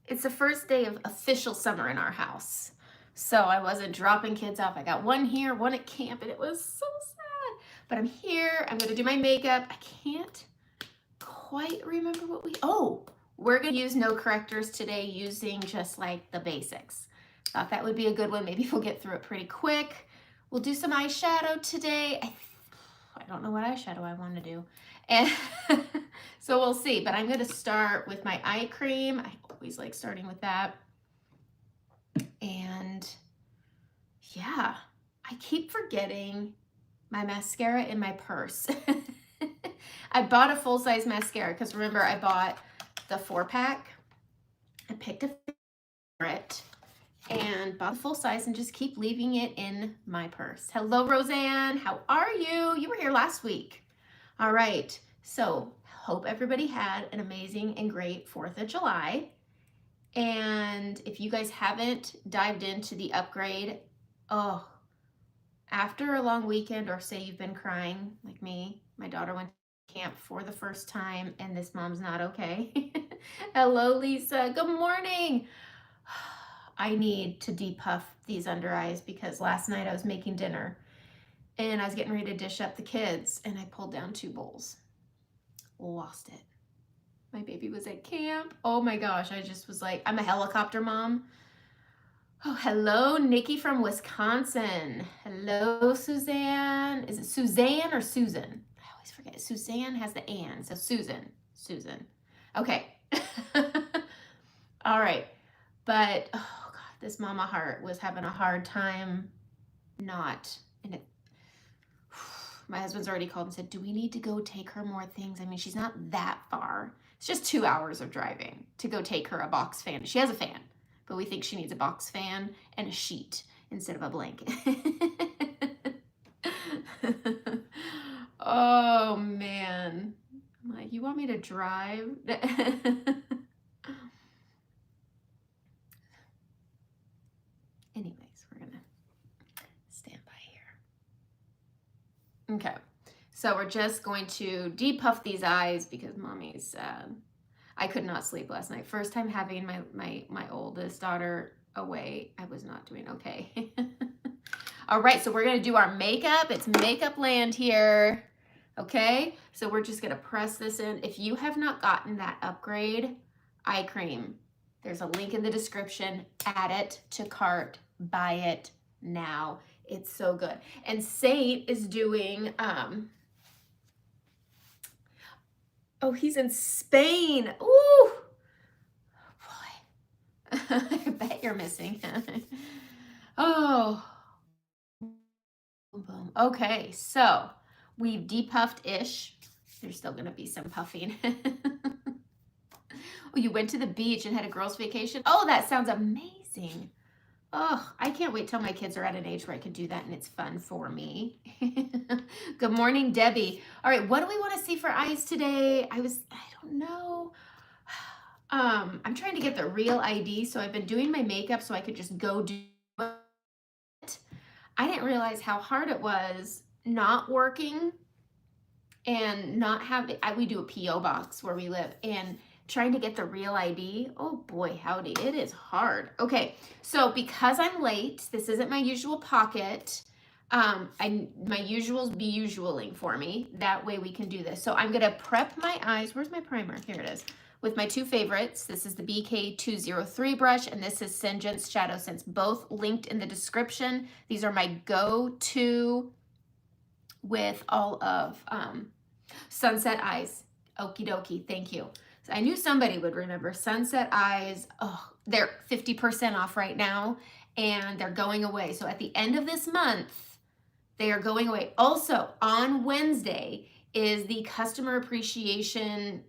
It's the first day of official summer in our house. So I wasn't dropping kids off. I got one here, one at camp, and it was so sad. But I'm here. I'm going to do my makeup. I can't quite remember what we're going to use no correctors today using just like the basics. Thought that would be a good one. Maybe we'll get through it pretty quick. We'll do some eyeshadow today. I don't know what eyeshadow I want to do. And so we'll see, but I'm going to start with my eye cream. I always like starting with that. And yeah, I keep forgetting my mascara in my purse. I bought a full-size mascara because remember I bought the 4-pack. I picked a favorite and bought the full size and just keep leaving it in my purse. Hello, Roseanne. How are you? You were here last week. All right. So hope everybody had an amazing and great 4th of July. And if you guys haven't dived into the upgrade, after a long weekend, or say you've been crying like me, my daughter went to camp for the first time and this mom's not okay. Hello, Lisa. Good morning. I need to depuff these under eyes because last night I was making dinner and I was getting ready to dish up the kids and I pulled down 2 bowls. Lost it. My baby was at camp. Oh my gosh, I just was like, I'm a helicopter mom. Oh, hello, Nikki from Wisconsin. Hello, Suzanne. Is it Suzanne or Susan? I always forget. Suzanne has the "and," so Susan. Okay. All right. But, oh God, this mama heart was having a hard time and my husband's already called and said, do we need to go take her more things? I mean, she's not that far. It's just 2 hours of driving to go take her a box fan. She has a fan, but we think she needs a box fan and a sheet instead of a blanket. Oh, man. I'm like, you want me to drive? Anyways, we're gonna stand by here. Okay, so we're just going to depuff these eyes because mommy's I could not sleep last night. First time having my oldest daughter away, I was not doing okay. All right, so we're gonna do our makeup. It's makeup land here. Okay, so we're just gonna press this in. If you have not gotten that upgrade eye cream, there's a link in the description. Add it to cart. Buy it now. It's so good. And Saint is doing, he's in Spain. Ooh, boy. I bet you're missing. Oh, boom. Okay, so we've depuffed-ish. There's still gonna be some puffing. Oh, you went to the beach and had a girls' vacation? Oh, that sounds amazing. Oh, I can't wait till my kids are at an age where I can do that and it's fun for me. Good morning, Debbie. All right, what do we want to see for eyes today? I don't know. I'm trying to get the real ID, so I've been doing my makeup so I could just go do it. I didn't realize how hard it was not working and not having, we do a P.O. box where we live, and trying to get the real ID. Oh boy, howdy, it is hard. Okay, so because I'm late, this isn't my usual pocket. My usuals be usualing for me. That way we can do this. So I'm gonna prep my eyes. Where's my primer? Here it is. With my 2 favorites. This is the BK203 brush, and this is Singen's Shadow Sense. Both linked in the description. These are my go-to with all of Sunset Eyes. Okie dokie, thank you. So I knew somebody would remember Sunset Eyes. Oh, they're 50% off right now, and they're going away. So at the end of this month, they are going away. Also, on Wednesday is the customer appreciation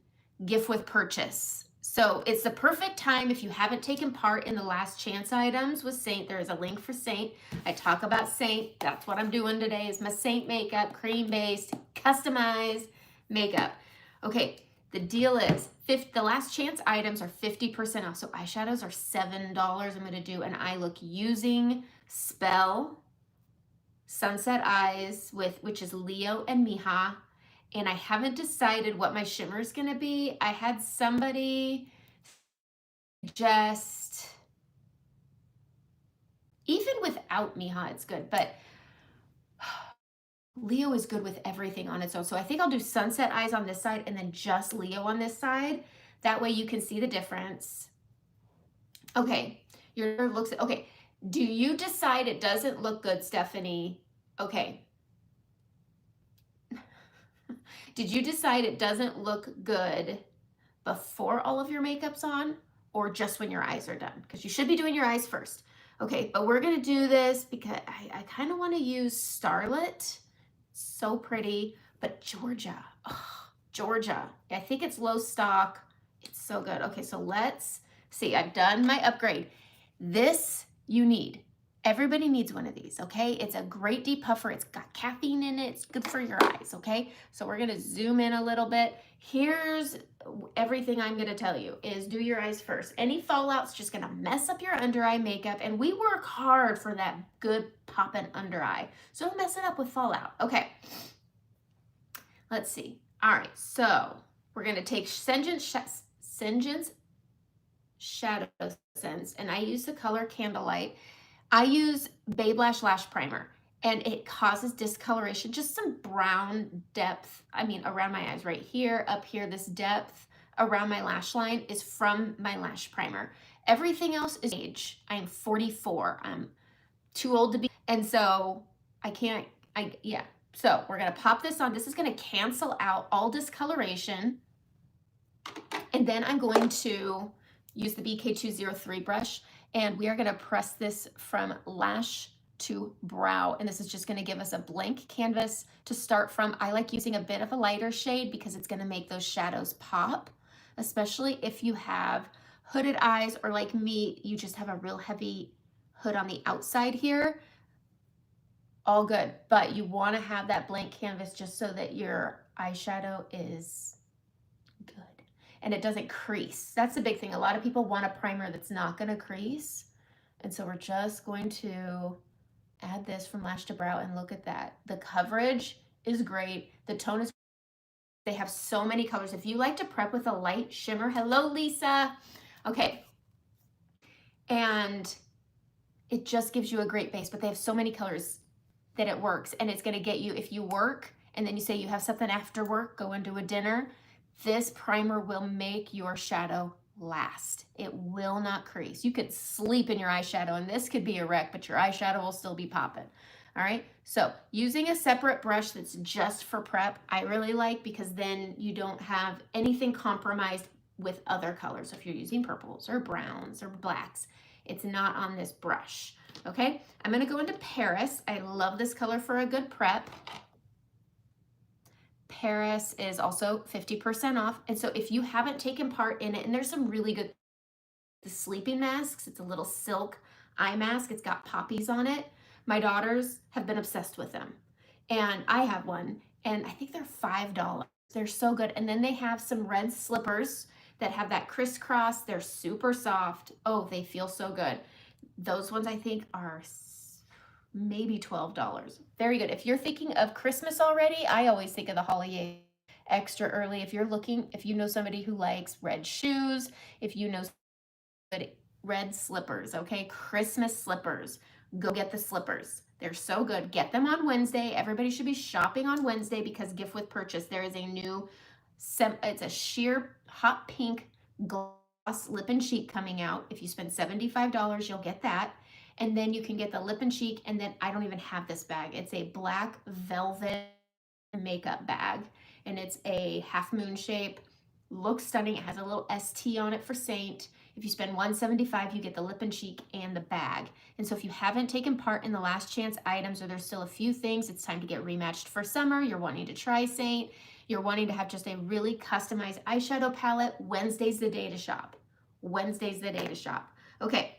gift with purchase. So it's the perfect time if you haven't taken part in the last chance items with Saint. There is a link for Saint. I talk about Saint. That's what I'm doing today is my Saint makeup, cream-based, customized makeup. Okay, the deal is the last chance items are 50% off. So eyeshadows are $7. I'm going to do an eye look using Spell Sunset Eyes which is Leo and Miha. And I haven't decided what my shimmer is going to be. I had somebody just, even without Miha, it's good, but Leo is good with everything on its own. So I think I'll do Sunset Eyes on this side and then just Leo on this side. That way you can see the difference. Okay, your looks, okay. Do you decide it doesn't look good, Stephanie? Okay. Did you decide it doesn't look good before all of your makeup's on or just when your eyes are done? Because you should be doing your eyes first. Okay, but we're gonna do this because I kind of want to use Starlit. So pretty, but Georgia, oh, Georgia. I think it's low stock. It's so good. Okay, so let's see. I've done my upgrade. This you need. Everybody needs one of these, okay? It's a great depuffer. It's got caffeine in it. It's good for your eyes, okay? So we're gonna zoom in a little bit. Here's everything I'm gonna tell you is do your eyes first. Any fallout's just gonna mess up your under eye makeup, and we work hard for that good poppin' under eye. So don't mess it up with fallout. Okay, let's see. All right, so we're gonna take Singen's Shadow Sense, and I use the color Candlelight. I use Babe Lash Primer, and it causes discoloration, just some brown depth. I mean, around my eyes right here, up here, this depth around my lash line is from my lash primer. Everything else is age. I am 44. I'm too old to be, and so I can't, yeah. So we're gonna pop this on. This is gonna cancel out all discoloration. And then I'm going to use the BK203 brush, and we are gonna press this from lash to brow, and this is just gonna give us a blank canvas to start from. I like using a bit of a lighter shade because it's gonna make those shadows pop, especially if you have hooded eyes, or like me, you just have a real heavy hood on the outside here. All good, but you wanna have that blank canvas just so that your eyeshadow is good and it doesn't crease. That's the big thing. A lot of people want a primer that's not gonna crease. And so we're just going to add this from lash to brow, and look at that. The coverage is great. The tone is, they have so many colors. If you like to prep with a light shimmer, hello, Lisa. Okay. And it just gives you a great base, but they have so many colors that it works, and it's gonna get you, if you work and then you say you have something after work, go into a dinner, this primer will make your shadow last. It will not crease. You could sleep in your eyeshadow and this could be a wreck, but your eyeshadow will still be popping. All right, so using a separate brush that's just for prep, I really like, because then you don't have anything compromised with other colors. So if you're using purples or browns or blacks, it's not on this brush. Okay, I'm gonna go into Paris. I love this color for a good prep. Paris is also 50% off. And so if you haven't taken part in it, and there's some really good, the sleeping masks, it's a little silk eye mask. It's got poppies on it. My daughters have been obsessed with them. And I have one, and I think they're $5. They're so good. And then they have some red slippers that have that crisscross. They're super soft. Oh, they feel so good. Those ones I think are maybe $12. Very good. If you're thinking of Christmas already, I always think of the holiday extra early. If you're looking, if you know somebody who likes red shoes, if you know red slippers, okay, Christmas slippers, go get the slippers. They're so good. Get them on Wednesday. Everybody should be shopping on Wednesday, because gift with purchase, there is a new, it's a sheer hot pink gloss lip and cheek coming out. If you spend $75, you'll get that. And then you can get the lip and cheek, and then I don't even have this bag. It's a black velvet makeup bag, and it's a half moon shape. Looks stunning. It has a little ST on it for Saint. If you spend $175, you get the lip and cheek and the bag. And so if you haven't taken part in the last chance items, or there's still a few things, it's time to get rematched for summer. You're wanting to try Saint. You're wanting to have just a really customized eyeshadow palette. Wednesday's the day to shop. Wednesday's the day to shop. Okay.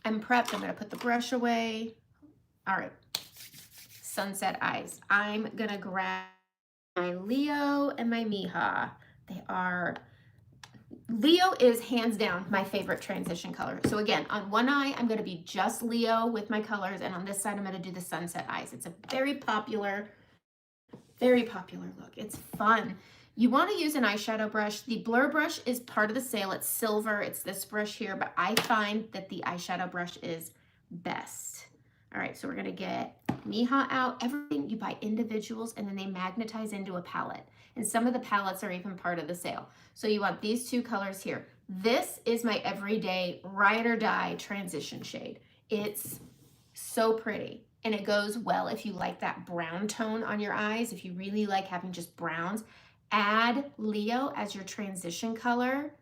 I'm prepped. I'm going to put the brush away. All right. Sunset Eyes. I'm going to grab my Leo and my Miha. They are, Leo is hands down my favorite transition color. So again, on one eye, I'm going to be just Leo with my colors. And on this side, I'm going to do the Sunset Eyes. It's a very popular look. It's fun. You want to use an eyeshadow brush. The blur brush is part of the sale. It's silver. It's this brush here, but I find that the eyeshadow brush is best. All right, so we're going to get Mija out. Everything you buy individuals, and then they magnetize into a palette. And some of the palettes are even part of the sale. So you want these two colors here. This is my everyday ride or die transition shade. It's so pretty. And it goes well if you like that brown tone on your eyes. If you really like having just browns, add Leo as your transition color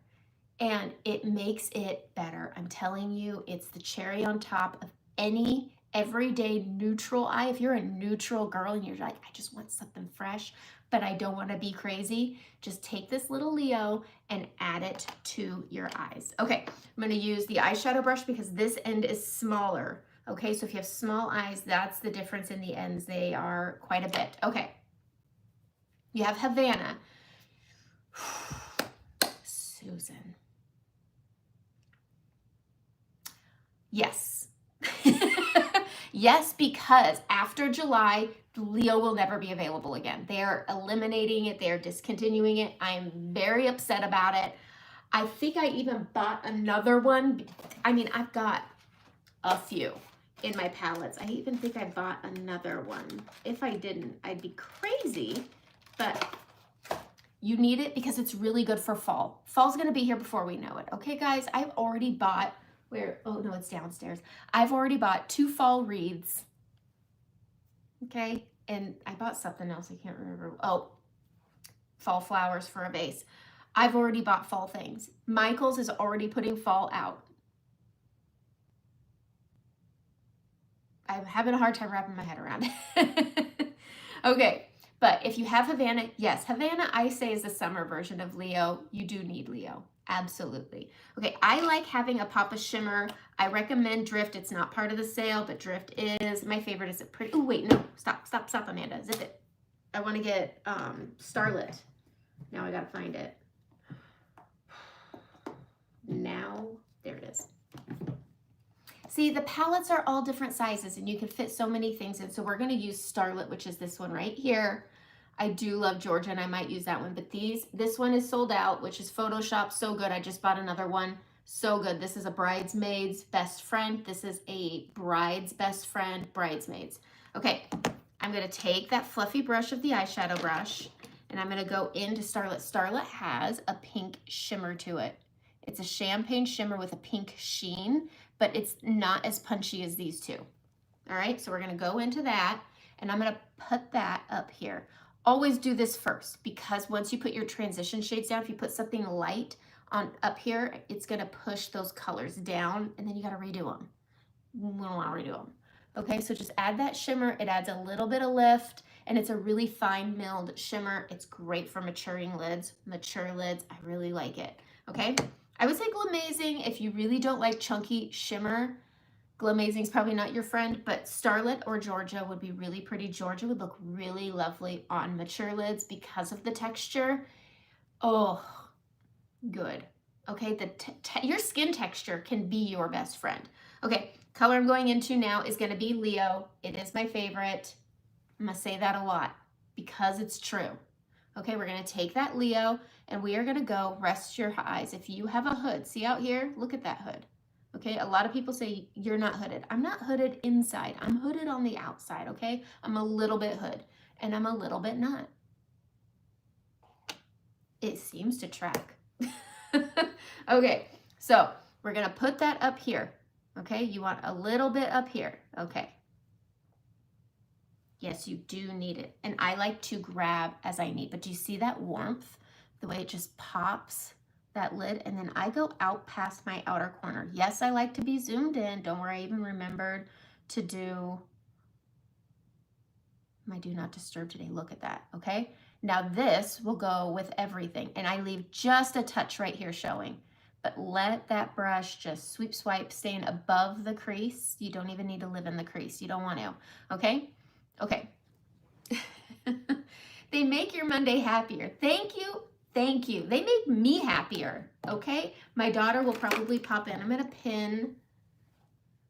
and it makes it better. I'm telling you, it's the cherry on top of any everyday neutral eye. If you're a neutral girl and you're like, I just want something fresh, but I don't want to be crazy, just take this little Leo and add it to your eyes. Okay, I'm going to use the eyeshadow brush because this end is smaller. Okay, so if you have small eyes, that's the difference in the ends. They are quite a bit. Okay, you have Havana. Susan. Yes. Yes, because after July, Leo will never be available again. They are eliminating it. They are discontinuing it. I am very upset about it. I think I even bought another one. I mean, I've got a few in my palettes. I even think I bought another one. If I didn't, I'd be crazy, but you need it because it's really good for fall. Fall's gonna be here before we know it. Okay, guys, I've already bought, oh no, it's downstairs. I've already bought 2 fall wreaths. Okay, and I bought something else, I can't remember. Oh, fall flowers for a vase. I've already bought fall things. Michael's is already putting fall out. I'm having a hard time wrapping my head around it. Okay, but if you have Havana, yes, Havana I say is the summer version of Leo. You do need Leo, absolutely. Okay, I like having a pop of shimmer. I recommend Drift. It's not part of the sale, but Drift is. My favorite is a pretty, oh wait, no, stop, Amanda, zip it. I want to get Starlit. Now I gotta find it. Now, there it is. See, the palettes are all different sizes and you can fit so many things in. So we're going to use Starlit, which is this one right here. I do love Georgia and I might use that one, but this one is sold out, which is Photoshop. So good. I just bought another one. So good. This is a bridesmaid's best friend. This is a bride's best friend, bridesmaids. Okay, I'm going to take that fluffy brush of the eyeshadow brush and I'm going to go into Starlit. Starlit has a pink shimmer to it. It's a champagne shimmer with a pink sheen, but it's not as punchy as these two. All right, so we're gonna go into that and I'm gonna put that up here. Always do this first because once you put your transition shades down, if you put something light on up here, it's gonna push those colors down and then you gotta redo them. We don't wanna redo them. Okay, so just add that shimmer. It adds a little bit of lift and it's a really fine milled shimmer. It's great for maturing lids, mature lids. I really like it, okay? I would say Glamazing, if you really don't like chunky shimmer, Glamazing is probably not your friend, but Starlit or Georgia would be really pretty. Georgia would look really lovely on mature lids because of the texture. Oh, good. Okay, your skin texture can be your best friend. Okay, color I'm going into now is going to be Leo. It is my favorite. I'm going to say that a lot because it's true. Okay, we're going to take that Leo and we are going to go rest your eyes. If you have a hood, see out here, look at that hood. Okay, a lot of people say you're not hooded. I'm not hooded inside. I'm hooded on the outside, okay? I'm a little bit hood and I'm a little bit not. It seems to track. Okay, so we're going to put that up here. Okay, you want a little bit up here. Okay. Yes, you do need it. And I like to grab as I need. But do you see that warmth? The way it just pops that lid. And then I go out past my outer corner. Yes, I like to be zoomed in. Don't worry, I even remembered to do my do not disturb today. Look at that, okay? Now this will go with everything. And I leave just a touch right here showing. But let that brush just sweep, swipe, staying above the crease. You don't even need to live in the crease. You don't want to, okay? Okay. They make your Monday happier. Thank you. Thank you. They make me happier. Okay. My daughter will probably pop in. I'm going to pin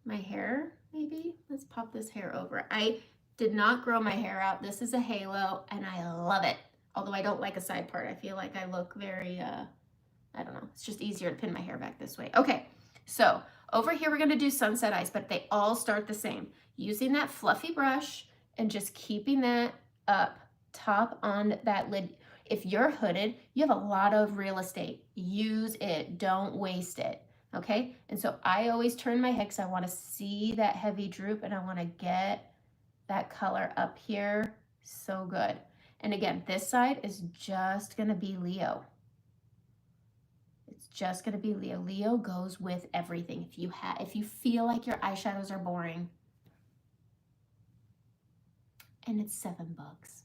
my hair. Maybe let's pop this hair over. I did not grow my hair out. This is a halo and I love it. Although I don't like a side part. I feel like I look very, I don't know. It's just easier to pin my hair back this way. Okay, so over here we're gonna do sunset eyes, but they all start the same. Using that fluffy brush and just keeping that up top on that lid. If you're hooded, you have a lot of real estate. Use it, don't waste it, okay? And so I always turn my head because I wanna see that heavy droop and I wanna get that color up here, so good. And again, this side is just gonna be Leo. It's just gonna be Leo. Leo goes with everything. If you feel like your eyeshadows are boring, and it's $7.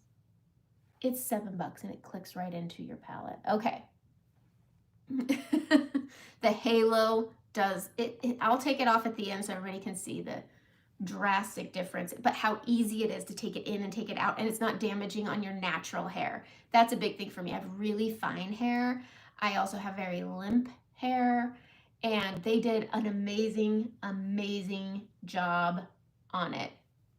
It's $7 and it clicks right into your palette. Okay. The halo does it. I'll take it off at the end so everybody can see the drastic difference, but how easy it is to take it in and take it out, and it's not damaging on your natural hair. That's a big thing for me. I have really fine hair. I also have very limp hair, and they did an amazing job on it.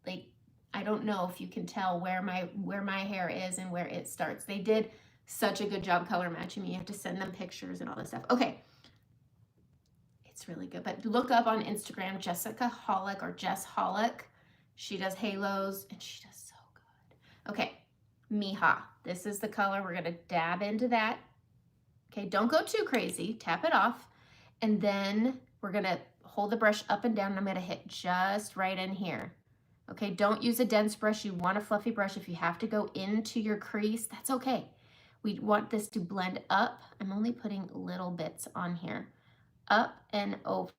Like, I don't know if you can tell where my hair is and where it starts. They did such a good job color matching me. You have to send them pictures and all this stuff. Okay. It's really good. But look up on Instagram, Jessica Hollick or Jess Hollick. She does halos and she does so good. Okay, Mija. This is the color. We're going to dab into that. Okay, don't go too crazy. Tap it off. And then we're going to hold the brush up and down. And I'm going to hit just right in here. Okay, don't use a dense brush. You want a fluffy brush. If you have to go into your crease, that's okay. We want this to blend up. I'm only putting little bits on here. Up and over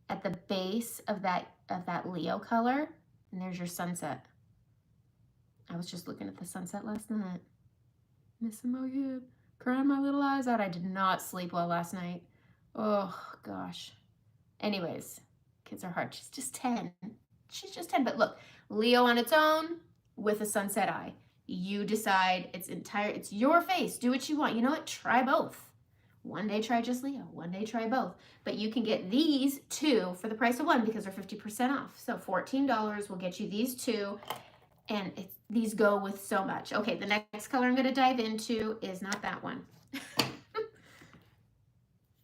at the base of that Leo color. And there's your sunset. I was just looking at the sunset last night. Missing my head, crying my little eyes out. I did not sleep well last night. Oh gosh. Anyways, kids are hard. She's just 10. She's just 10. But look, Leo on its own with a sunset eye. You decide. It's your face. Do what you want. You know what? Try both. One day try just Leo, one day try both. But you can get these two for the price of one because they're 50% off. So $14 will get you these two, and these go with so much. Okay, the next color I'm going to dive into is not that one.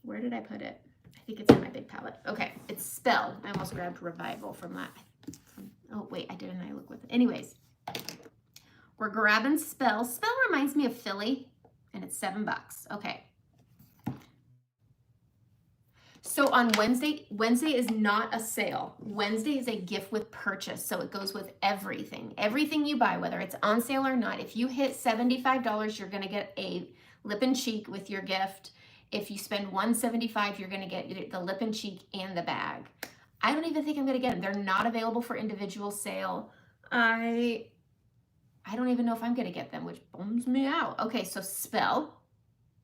Where did I put it? I think it's in my big palette. Okay, it's Spell. I almost grabbed Revival from that. Oh, wait, I didn't. I look with it. Anyways, we're grabbing Spell. Spell reminds me of Philly, and it's $7. Okay. So on Wednesday is not a sale. Wednesday is a gift with purchase. So it goes with everything. Everything you buy, whether it's on sale or not. If you hit $75, you're going to get a lip and cheek with your gift. If you spend $175, you're going to get the lip and cheek and the bag. I don't even think I'm going to get them. They're not available for individual sale. I don't even know if I'm going to get them, which bums me out. Okay, so Spell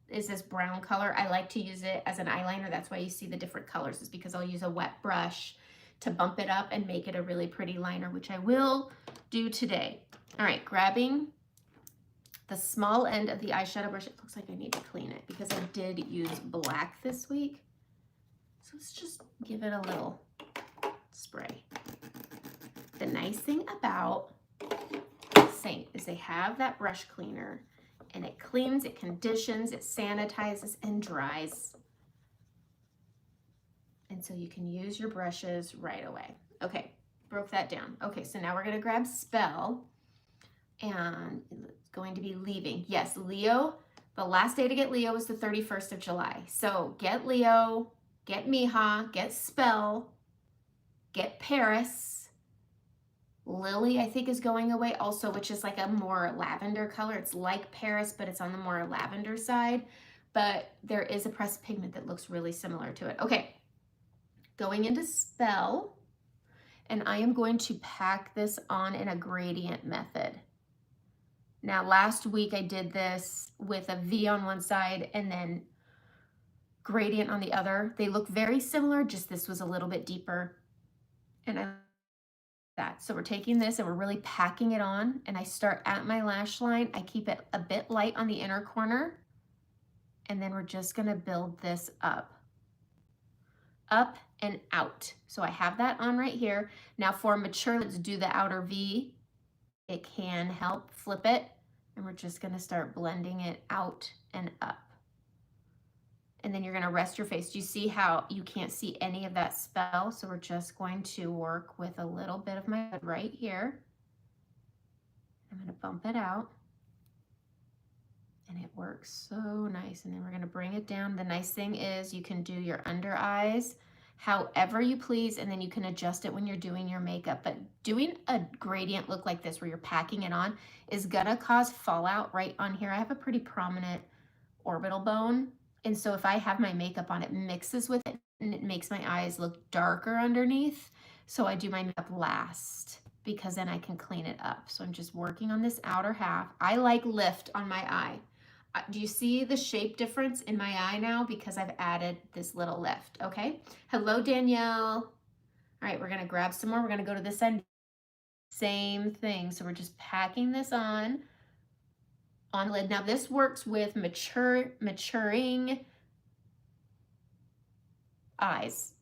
is this brown color. I like to use it as an eyeliner. That's why you see the different colors, is because I'll use a wet brush to bump it up and make it a really pretty liner, which I will do today. All right, grabbing the small end of the eyeshadow brush. It looks like I need to clean it because I did use black this week. So let's just give it a little spray. The nice thing about Saint is they have that brush cleaner, and it cleans, it conditions, it sanitizes, and dries. And so you can use your brushes right away. Okay, broke that down. Okay, so now we're gonna grab Spell, and it's going to be leaving. Yes, Leo, the last day to get Leo is the 31st of July. So get Leo, get Mija, get Spell, get Paris. Lily, I think, is going away also, which is like a more lavender color. It's like Paris, but it's on the more lavender side. But there is a pressed pigment that looks really similar to it. Okay, going into Spell, and I am going to pack this on in a gradient method. Now, last week I did this with a V on one side and then gradient on the other. They look very similar, just this was a little bit deeper. And I that. So we're taking this and we're really packing it on, and I start at my lash line. I keep it a bit light on the inner corner, and then we're just gonna build this up and out. So I have that on right here. Now for mature, let's do the outer V. it can help. Flip it, and we're just gonna start blending it out and up. And then you're gonna rest your face. Do you see how you can't see any of that spell? So we're just going to work with a little bit of my hood right here. I'm gonna bump it out. And it works so nice. And then we're gonna bring it down. The nice thing is you can do your under eyes however you please, and then you can adjust it when you're doing your makeup. But doing a gradient look like this where you're packing it on is gonna cause fallout right on here. I have a pretty prominent orbital bone. And so if I have my makeup on, it mixes with it and it makes my eyes look darker underneath. So I do my makeup last because then I can clean it up. So I'm just working on this outer half. I like lift on my eye. Do you see the shape difference in my eye now? Because I've added this little lift, okay? Hello, Danielle. All right, we're gonna grab some more. We're gonna go to this end. Same thing. So we're just packing this on the lid. Now this works with maturing eyes.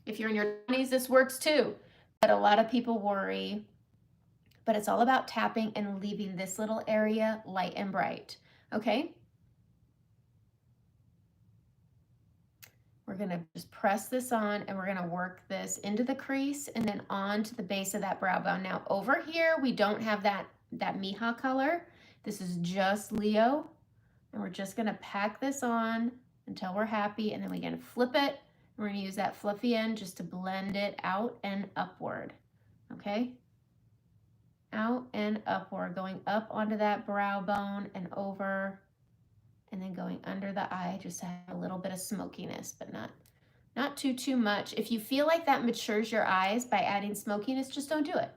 If you're in your 20s, this works too. But a lot of people worry. But it's all about tapping and leaving this little area light and bright, okay? We're gonna just press this on and we're gonna work this into the crease and then on to the base of that brow bone. Now over here, we don't have that Mija color. This is just Leo. And we're just gonna pack this on until we're happy, and then we're gonna flip it. We're gonna use that fluffy end just to blend it out and upward, okay? Out and upward, going up onto that brow bone and over, and then going under the eye, just to have a little bit of smokiness, but not too much. If you feel like that matures your eyes by adding smokiness, just don't do it.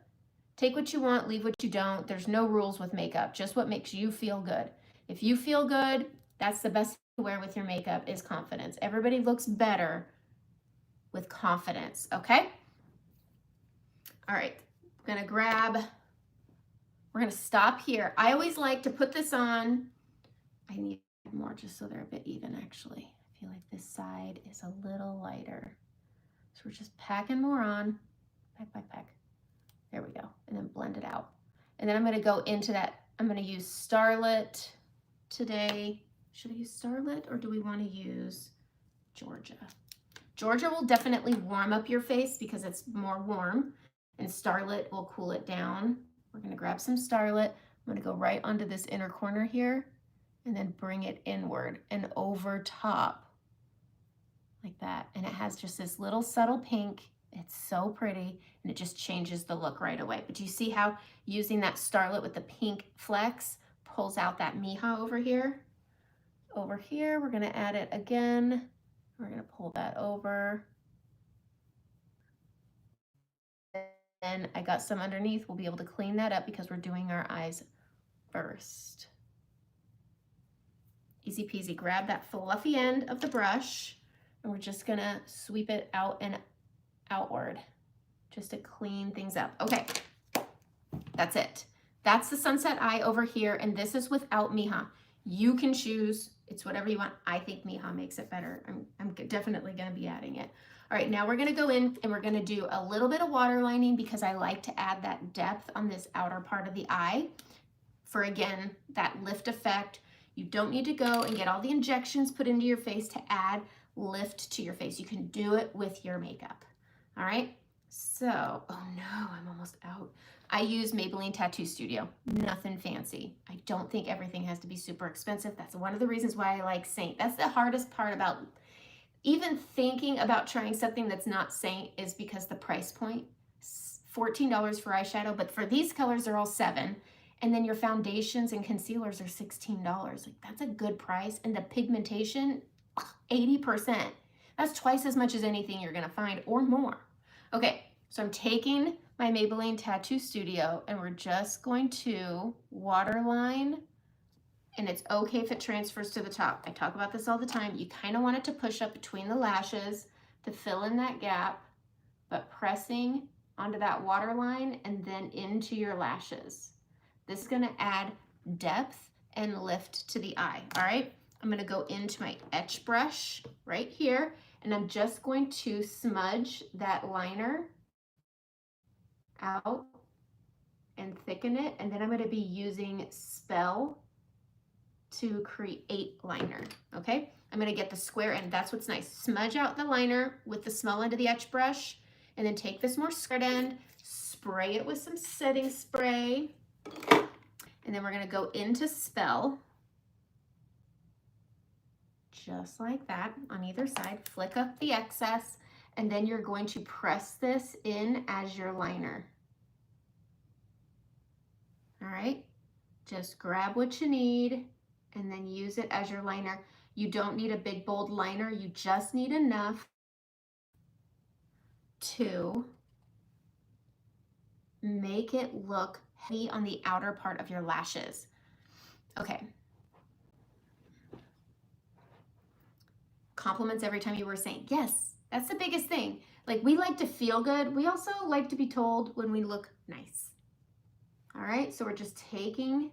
Take what you want, leave what you don't. There's no rules with makeup, just what makes you feel good. If you feel good, that's the best thing to wear with your makeup is confidence. Everybody looks better with confidence, okay? All right, I'm gonna grab, we're gonna stop here. I always like to put this on. I need more just so they're a bit even actually. I feel like this side is a little lighter. So we're just packing more on, pack. There we go, and then blend it out. And then I'm gonna go into that, I'm gonna use Starlit today. Should I use Starlit or do we wanna use Georgia? Georgia will definitely warm up your face because it's more warm, and Starlit will cool it down. We're gonna grab some Starlit. I'm gonna go right onto this inner corner here and then bring it inward and over top like that. And it has just this little subtle pink. It's so pretty and it just changes the look right away. But do you see how using that Starlit with the pink flecks pulls out that Mija over here? Over here, we're gonna add it again. We're gonna pull that over. And I got some underneath. We'll be able to clean that up because we're doing our eyes first. Easy peasy. Grab that fluffy end of the brush and we're just gonna sweep it out and outward just to clean things up. Okay, that's it. That's the sunset eye over here, and this is without Mija. You can choose, it's whatever you want. I think Mija makes it better. I'm definitely gonna be adding it. All right, now we're gonna go in and we're gonna do a little bit of waterlining because I like to add that depth on this outer part of the eye for, again, that lift effect. You don't need to go and get all the injections put into your face to add lift to your face. You can do it with your makeup. All right, so, oh no, I'm almost out. I use Maybelline Tattoo Studio, nothing fancy. I don't think everything has to be super expensive. That's one of the reasons why I like Saint. That's the hardest part about even thinking about trying something that's not Saint is because the price point, $14 for eyeshadow, but for these colors, they're all $7. And then your foundations and concealers are $16. Like, that's a good price. And the pigmentation, 80%. That's twice as much as anything you're gonna find or more. Okay, so I'm taking my Maybelline Tattoo Studio and we're just going to waterline, and it's okay if it transfers to the top. I talk about this all the time. You kind of want it to push up between the lashes to fill in that gap, but pressing onto that waterline and then into your lashes. This is gonna add depth and lift to the eye, all right? I'm gonna go into my etch brush right here, and I'm just going to smudge that liner out and thicken it. And then I'm going to be using Spell to create liner. Okay, I'm going to get the square end. That's what's nice. Smudge out the liner with the small end of the etch brush, and then take this more square end, spray it with some setting spray, and then we're going to go into Spell just like that on either side. Flick up the excess, and then you're going to press this in as your liner. All right, just grab what you need and then use it as your liner. You don't need a big bold liner, you just need enough to make it look heavy on the outer part of your lashes. Okay. Compliments every time you were saying, yes, that's the biggest thing. Like, we like to feel good. We also like to be told when we look nice. All right, so we're just taking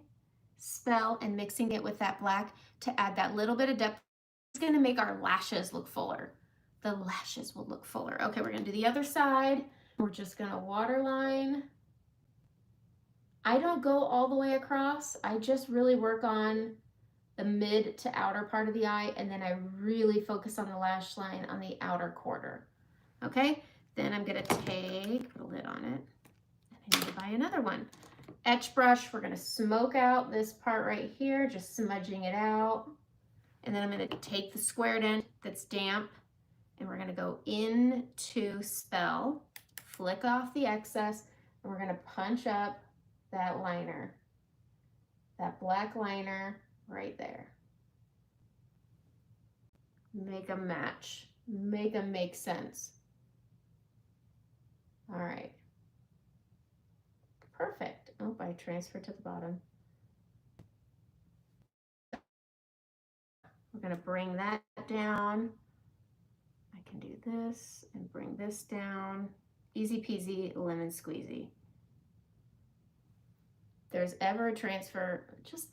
Spell and mixing it with that black to add that little bit of depth. It's gonna make our lashes look fuller. The lashes will look fuller. Okay, we're gonna do the other side. We're just gonna waterline. I don't go all the way across. I just really work on the mid to outer part of the eye, and then I really focus on the lash line on the outer quarter. Okay, then I'm gonna put a lid on it, and I need to buy another one. Etch brush, we're gonna smoke out this part right here, just smudging it out. And then I'm gonna take the squared end that's damp, and we're gonna go into Spell, flick off the excess, and we're gonna punch up that liner, that black liner right there. Make them match, make them make sense. All right. Perfect. Oh, I transferred to the bottom. We're going to bring that down. I can do this and bring this down. Easy peasy, lemon squeezy. If there's ever a transfer, just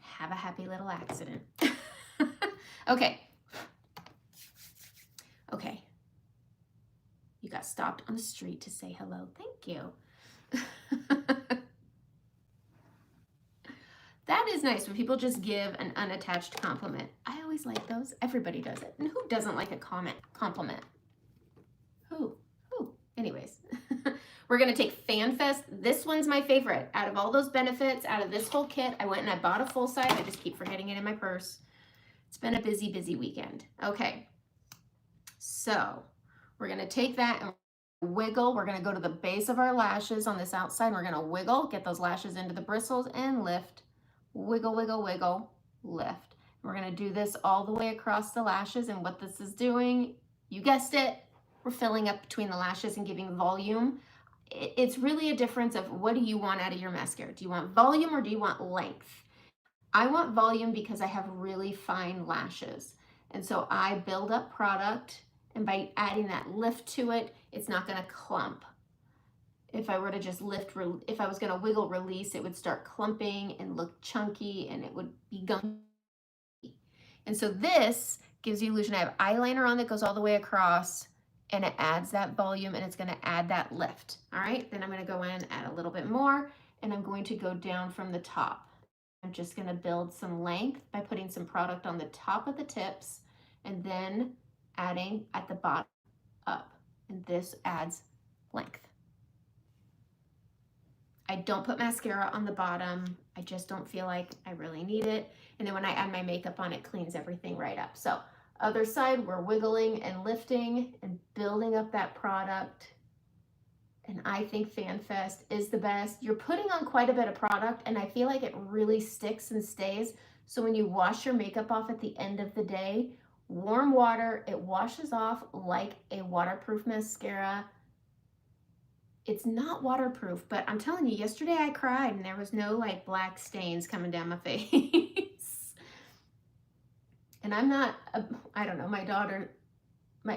have a happy little accident. Okay. Okay. You got stopped on the street to say hello. Thank you. That is nice when people just give an unattached compliment. I always like those. Everybody does it. And who doesn't like a compliment? Who? Anyways, we're going to take FanFest. This one's my favorite. Out of all those benefits, out of this whole kit, I went and I bought a full size. I just keep forgetting it in my purse. It's been a busy, busy weekend. Okay. So we're going to take that and wiggle. We're going to go to the base of our lashes on this outside. We're going to wiggle, get those lashes into the bristles and lift. Wiggle, wiggle, wiggle, lift. We're going to do this all the way across the lashes, and what this is doing, you guessed it, we're filling up between the lashes and giving volume. It's really a difference of what do you want out of your mascara. Do you want volume or do you want length? I want volume because I have really fine lashes, and so I build up product, and by adding that lift to it, it's not going to clump. If I were to just lift, if I was going to wiggle release, it would start clumping and look chunky, and it would be gunky. And so this gives the illusion I have eyeliner on that goes all the way across, and it adds that volume, and it's going to add that lift. All right, then I'm going to go in and add a little bit more, and I'm going to go down from the top. I'm just going to build some length by putting some product on the top of the tips and then adding at the bottom up, and this adds length. I don't put mascara on the bottom. I just don't feel like I really need it. And then when I add my makeup on, it cleans everything right up. So other side, we're wiggling and lifting and building up that product. And I think FanFest is the best. You're putting on quite a bit of product, and I feel like it really sticks and stays. So when you wash your makeup off at the end of the day, warm water, it washes off like a waterproof mascara. It's not waterproof, but I'm telling you, yesterday I cried and there was no like black stains coming down my face. And I'm not, I don't know, my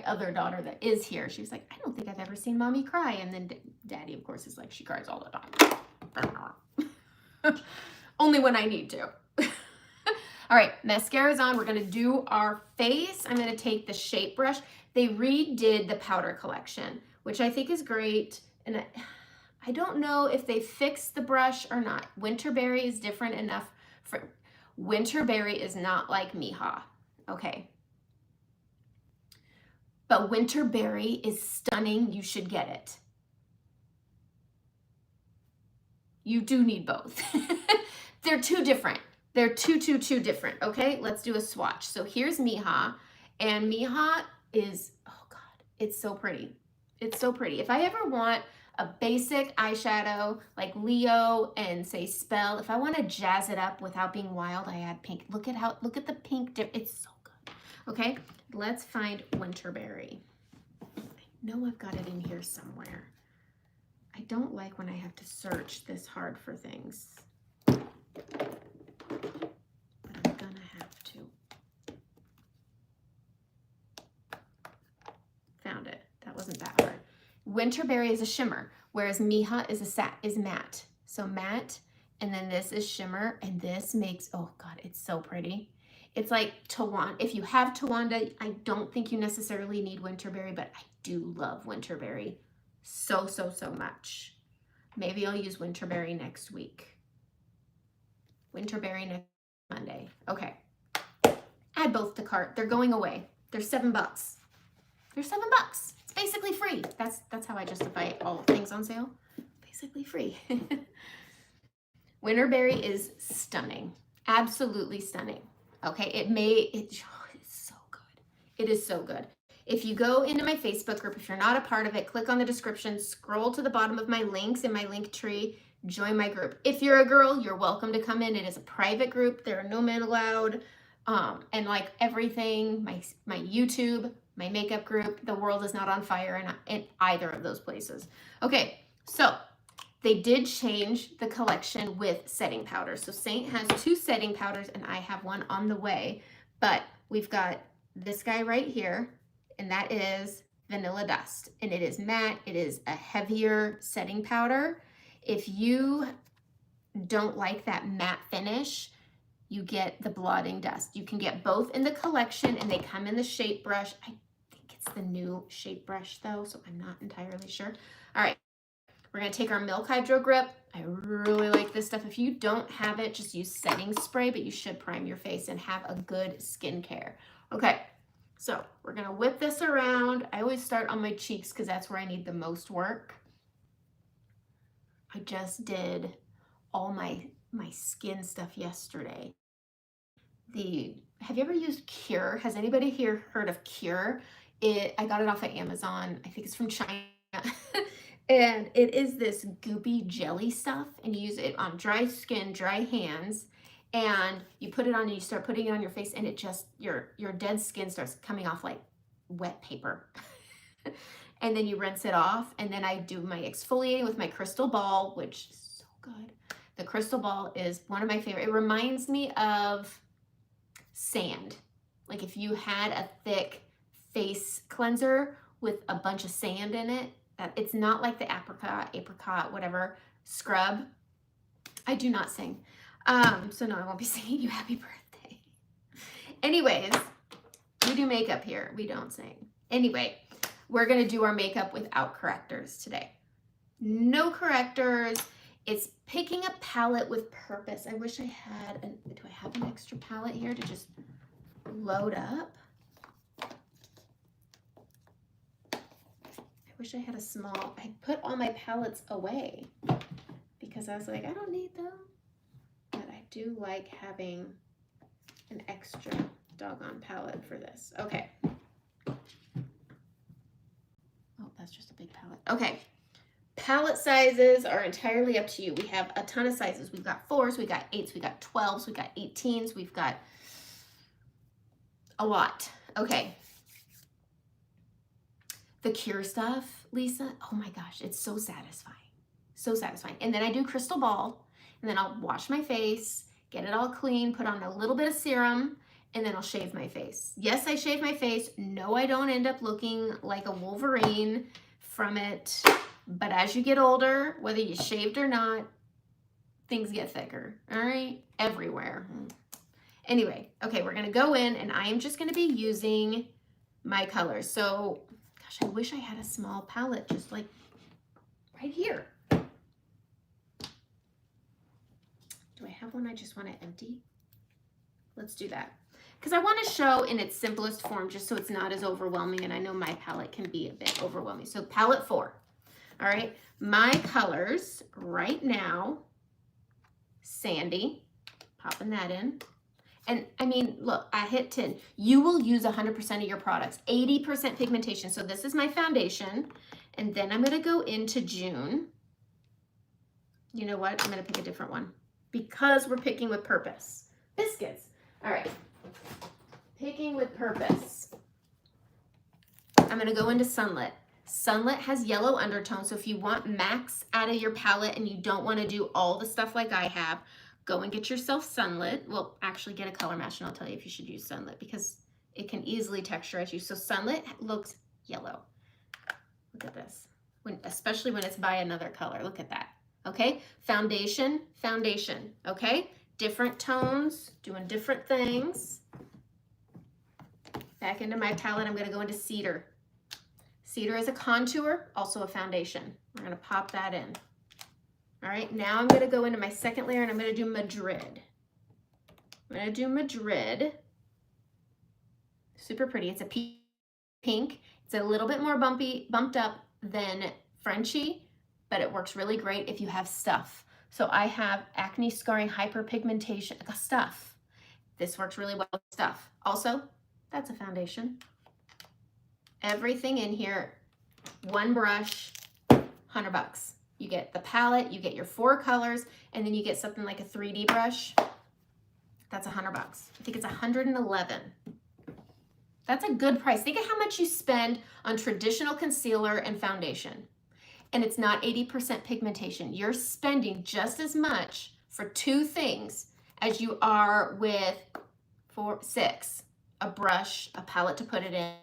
other daughter that is here, she was like, I don't think I've ever seen mommy cry. And then daddy, of course, is like, she cries all the time. Only when I need to. All right, mascara's on. We're gonna do our face. I'm gonna take the shape brush. They redid the powder collection, which I think is great. And I I don't know if they fixed the brush or not. Winterberry is different enough for, Winterberry is not like Miha, okay? But Winterberry is stunning. You should get it. You do need both. They're too different. They're too different, okay? Let's do a swatch. So here's Miha, and Miha is, oh God, it's so pretty. It's so pretty. If I ever want a basic eyeshadow like Leo and say Spell, if I want to jazz it up without being wild, I add pink. Look at the pink it's so good. Okay, let's find Winterberry. I know I've got it in here somewhere. I don't like when I have to search this hard for things, but I'm gonna have to. Found it. That wasn't that hard. Winterberry is a shimmer, whereas Miha is matte. So matte, and then this is shimmer, and this makes, oh God, it's so pretty. It's like Tawanda. If you have Tawanda, I don't think you necessarily need Winterberry, but I do love Winterberry so much. Maybe I'll use Winterberry next week. Winterberry next Monday. Okay. Add both to cart. They're going away. They're $7. They're $7. It's basically free. That's how I justify all things on sale. Basically free. Winterberry is stunning. Absolutely stunning. Okay, it's so good. It is so good. If you go into my Facebook group, if you're not a part of it, click on the description, scroll to the bottom of my links in my link tree, join my group. If you're a girl, you're welcome to come in. It is a private group. There are no men allowed. And like everything, my YouTube, my makeup group, the world is not on fire in either of those places. Okay, so they did change the collection with setting powders. So Saint has 2 setting powders and I have one on the way, but we've got this guy right here, and that is Vanilla Dust, and it is matte. It is a heavier setting powder. If you don't like that matte finish, you get the blotting dust. You can get both in the collection, and they come in the shape brush. I think it's the new shape brush though, so I'm not entirely sure. All right, we're gonna take our Milk Hydro Grip. I really like this stuff. If you don't have it, just use setting spray, but you should prime your face and have a good skincare. Okay, so we're gonna whip this around. I always start on my cheeks because that's where I need the most work. I just did all my skin stuff yesterday. Have you ever used Cure? Has anybody here heard of Cure? I got it off of Amazon. I think it's from China. And it is this goopy jelly stuff, and you use it on dry skin, dry hands, and you put it on and you start putting it on your face, and it just, your dead skin starts coming off like wet paper. And then you rinse it off, and then I do my exfoliating with my Crystal Ball, which is so good. The Crystal Ball is one of my favorite. It reminds me of sand. Like if you had a thick face cleanser with a bunch of sand in it. It's not like the apricot, whatever, scrub. I do not sing. So no, I won't be singing you happy birthday. Anyways, we do makeup here. We don't sing. Anyway, we're going to do our makeup without correctors today. No correctors. It's picking a palette with purpose. I wish I had, do I have an extra palette here to just load up? I wish I had a small, I put all my palettes away because I was like, I don't need them. But I do like having an extra doggone palette for this. Okay. Oh, that's just a big palette. Okay. Palette sizes are entirely up to you. We have a ton of sizes. We've got 4s, we've got 8s, we've got 12s, we've got 18s, we've got a lot. Okay. The Cure stuff, Lisa, oh my gosh, it's so satisfying. So satisfying. And then I do Crystal Ball, and then I'll wash my face, get it all clean, put on a little bit of serum, and then I'll shave my face. Yes, I shave my face. No, I don't end up looking like a Wolverine from it. But as you get older, whether you shaved or not, things get thicker, all right? Everywhere. Anyway, okay, we're gonna go in, and I am just gonna be using my colors. So, gosh, I wish I had a small palette just like right here. Do I have one I just want to empty? Let's do that. Because I want to show in its simplest form just so it's not as overwhelming, and I know my palette can be a bit overwhelming. So palette 4. All right, my colors right now, Sandy, popping that in. And I mean, look, I hit 10. You will use 100% of your products, 80% pigmentation. So this is my foundation. And then I'm gonna go into June. You know what? I'm gonna pick a different one because we're picking with purpose. Biscuits. All right, picking with purpose. I'm gonna go into Sunlit. Sunlit has yellow undertones, so if you want max out of your palette and you don't wanna do all the stuff like I have, go and get yourself Sunlit. Well, actually get a color match and I'll tell you if you should use Sunlit because it can easily texturize you. So Sunlit looks yellow. Look at this, especially when it's by another color. Look at that, okay? Foundation, foundation, okay? Different tones, doing different things. Back into my palette, I'm gonna go into Cedar. Cedar is a contour, also a foundation. We're gonna pop that in. All right, now I'm gonna go into my second layer and I'm gonna do Madrid. I'm gonna do Madrid. Super pretty, it's a pink. It's a little bit more bumped up than Frenchy, but it works really great if you have stuff. So I have acne scarring, hyperpigmentation stuff. This works really well with stuff. Also, that's a foundation. Everything in here, one brush, $100. You get the palette, you get your 4 colors, and then you get something like a 3D brush. That's $100. I think it's 111. That's a good price. Think of how much you spend on traditional concealer and foundation. And it's not 80% pigmentation. You're spending just as much for 2 things as you are with 6. A brush, a palette to put it in,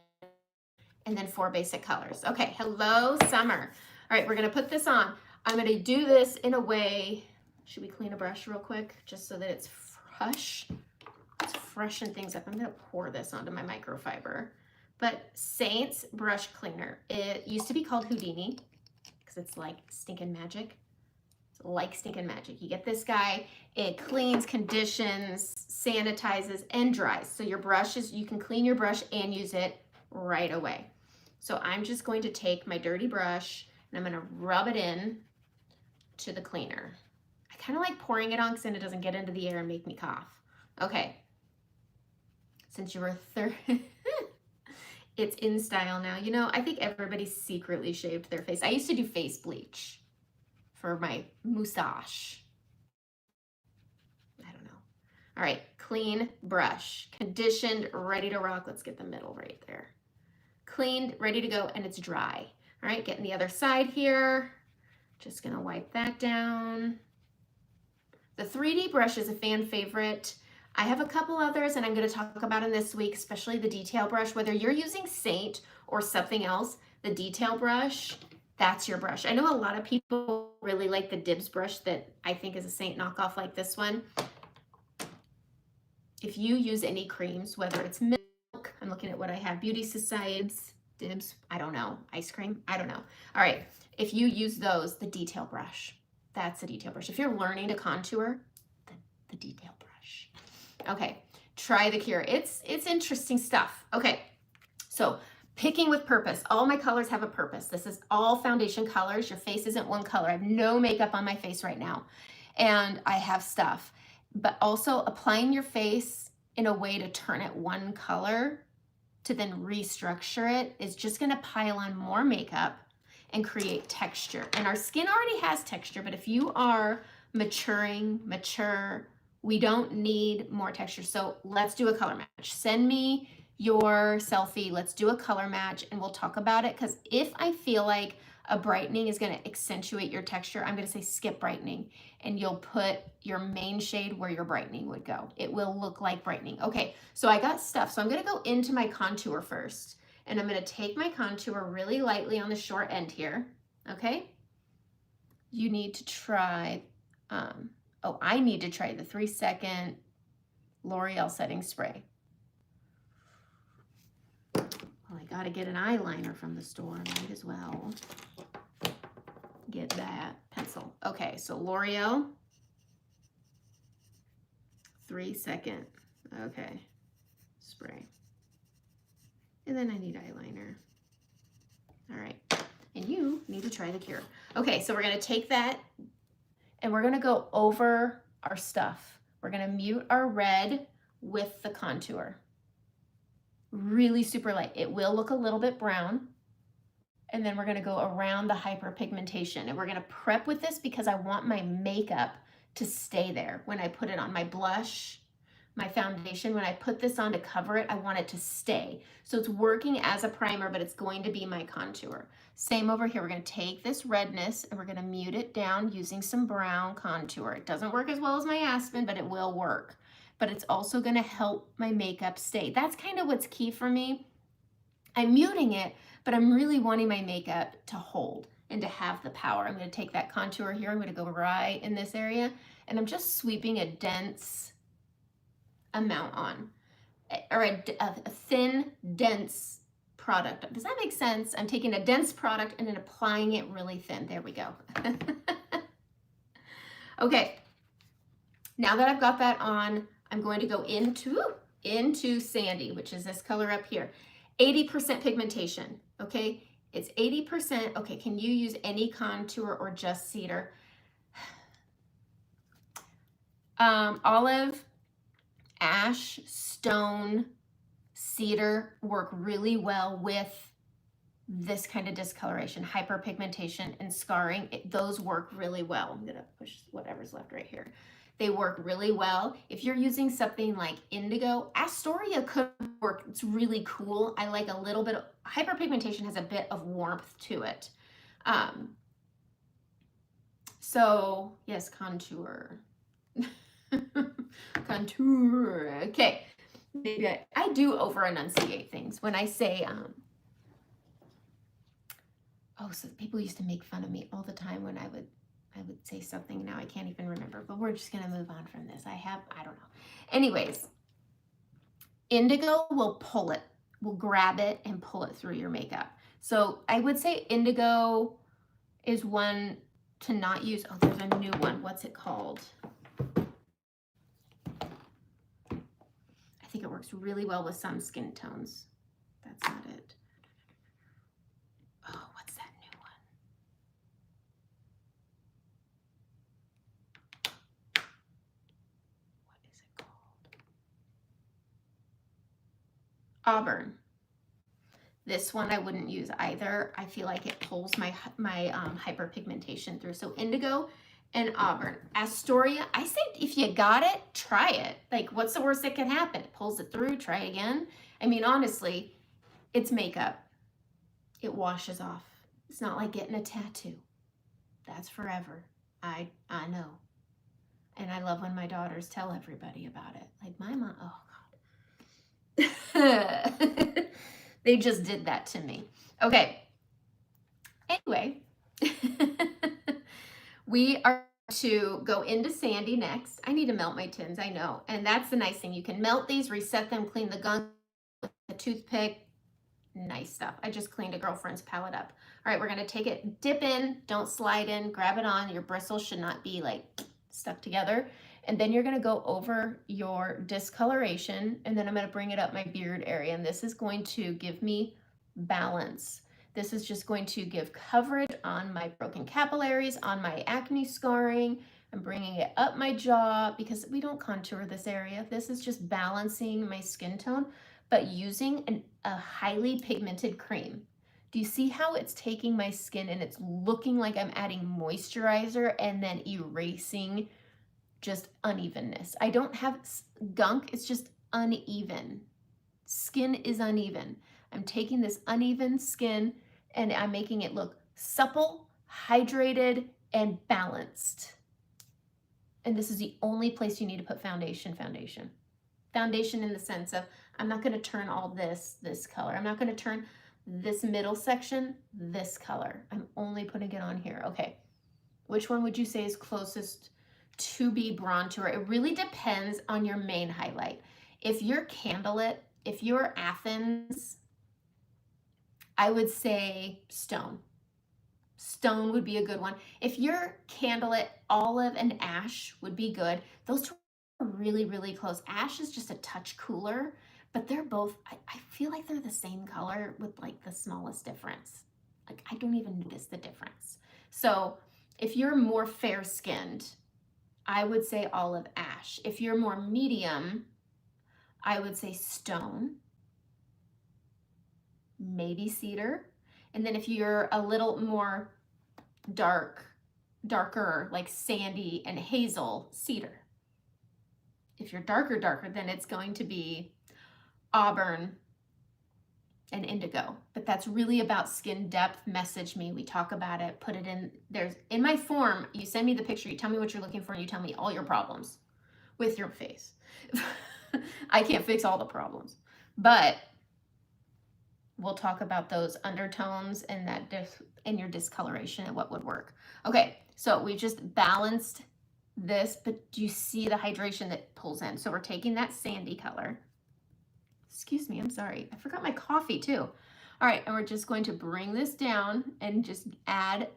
and then 4 basic colors. Okay, hello, summer. All right, we're gonna put this on. I'm gonna do this in a way, should we clean a brush real quick, just so that it's fresh? Let's freshen things up. I'm gonna pour this onto my microfiber. But Saints brush cleaner. It used to be called Houdini, because it's like stinking magic. It's like stinking magic. You get this guy, it cleans, conditions, sanitizes, and dries. So your brush is, you can clean your brush and use it right away. So I'm just going to take my dirty brush and I'm gonna rub it in to the cleaner. I kind of like pouring it on because then it doesn't get into the air and make me cough. Okay, since you were it's in style now. You know, I think everybody secretly shaved their face. I used to do face bleach for my mustache. I don't know. All right, clean brush, conditioned, ready to rock. Let's get the middle right there. Cleaned, ready to go, and it's dry. All right, getting the other side here. Just gonna wipe that down. The 3D brush is a fan favorite. I have a couple others and I'm gonna talk about them this week, especially the detail brush. Whether you're using Saint or something else, the detail brush, that's your brush. I know a lot of people really like the Dibs brush that I think is a Saint knockoff like this one. If you use any creams, whether it's milk, I'm looking at what I have, Beauty Society's, Dibs, I don't know, ice cream, I don't know. All right, if you use those, the detail brush, that's the detail brush. If you're learning to contour, the detail brush. Okay, try the Cure. It's interesting stuff. Okay, so picking with purpose. All my colors have a purpose. This is all foundation colors. Your face isn't one color. I have no makeup on my face right now, and I have stuff. But also applying your face in a way to turn it one color to then restructure it is just gonna pile on more makeup and create texture. And our skin already has texture, but if you are mature, we don't need more texture. So let's do a color match. Send me your selfie, let's do a color match and we'll talk about it. Because if I feel like a brightening is gonna accentuate your texture, I'm gonna say skip brightening and you'll put your main shade where your brightening would go. It will look like brightening. Okay, so I got stuff. So I'm gonna go into my contour first and I'm gonna take my contour really lightly on the short end here, okay? You need to try, I need to try the 3-second L'Oreal setting spray. Well, I gotta get an eyeliner from the store, might as well get that pencil. Okay, so L'Oreal 3-second, okay, spray. And then I need eyeliner. All right, and you need to try the cure. Okay, so we're gonna take that and we're gonna go over our stuff. We're gonna mute our red with the contour. Really super light. It will look a little bit brown. And then we're gonna go around the hyperpigmentation. And we're gonna prep with this because I want my makeup to stay there when I put it on. My blush, my foundation, when I put this on to cover it, I want it to stay. So it's working as a primer, but it's going to be my contour. Same over here. We're gonna take this redness and we're gonna mute it down using some brown contour. It doesn't work as well as my Aspen, but it will work. But it's also gonna help my makeup stay. That's kind of what's key for me. I'm muting it, but I'm really wanting my makeup to hold and to have the power. I'm gonna take that contour here, I'm gonna go right in this area, and I'm just sweeping a dense amount on, or a thin, dense product. Does that make sense? I'm taking a dense product and then applying it really thin. There we go. Okay, now that I've got that on, I'm going to go into Sandy, which is this color up here. 80% pigmentation, okay? It's 80%. Okay, can you use any contour or just cedar? Olive, ash, stone, cedar work really well with this kind of discoloration, hyperpigmentation and scarring. Those work really well. I'm gonna push whatever's left right here. They work really well. If you're using something like indigo, Astoria could work. It's really cool. I like a little bit of, hyperpigmentation has a bit of warmth to it. So yes, contour. Contour, okay. Maybe I do over enunciate things when I say, oh, so people used to make fun of me all the time when I would say something. Now I can't even remember, but we're just gonna move on from this. I don't know. Anyways, indigo will pull it, will grab it and pull it through your makeup. So I would say indigo is one to not use. Oh, there's a new one. What's it called? I think it works really well with some skin tones. That's not it. Oh, what's that new one? What is it called? Auburn. This one I wouldn't use either. I feel like it pulls my hyperpigmentation through. So indigo and auburn. Astoria, I say if you got it, try it. Like, what's the worst that can happen? It pulls it through, try again. I mean, honestly, it's makeup. It washes off. It's not like getting a tattoo. That's forever. I know. And I love when my daughters tell everybody about it. Like my mom, oh God. They just did that to me. Okay. Anyway, we are to go into Sandy next. I need to melt my tins, I know. And that's the nice thing. You can melt these, reset them, clean the gunk with a toothpick. Nice stuff. I just cleaned a girlfriend's palette up. All right, we're gonna take it, dip in, don't slide in, grab it on. Your bristles should not be like stuck together. And then you're gonna go over your discoloration, and then I'm gonna bring it up my beard area. And this is going to give me balance. This is just going to give coverage on my broken capillaries, on my acne scarring. I'm bringing it up my jaw because we don't contour this area. This is just balancing my skin tone, but using a highly pigmented cream. Do you see how it's taking my skin and it's looking like I'm adding moisturizer and then erasing just unevenness? I don't have gunk, it's just uneven. Skin is uneven. I'm taking this uneven skin and I'm making it look supple, hydrated, and balanced. And this is the only place you need to put foundation. Foundation in the sense of, I'm not gonna turn all this color. I'm not gonna turn this middle section this color. I'm only putting it on here. Okay, which one would you say is closest to be bronzer? It really depends on your main highlight. If you're Candlelit, if you're Athens, I would say Stone. Stone would be a good one. If you're Candlelit, Olive and Ash would be good. Those two are are really, really close. Ash is just a touch cooler, but they're both, I feel like they're the same color with like the smallest difference. Like I don't even notice the difference. So if you're more fair skinned, I would say olive ash. If you're more medium, I would say stone, maybe cedar. And then if you're a little more darker, like sandy and hazel, cedar. If you're darker, then it's going to be auburn and indigo. But that's really about skin depth. Message me, we talk about it, put it in. There's in my form, you send me the picture, you tell me what you're looking for, and you tell me all your problems with your face. I can't fix all the problems, but we'll talk about those undertones and that in your discoloration and what would work. Okay, so we just balanced this, but do you see the hydration that pulls in? So we're taking that sandy color. Excuse me, I'm sorry. I forgot my coffee too. All right, and we're just going to bring this down and just add.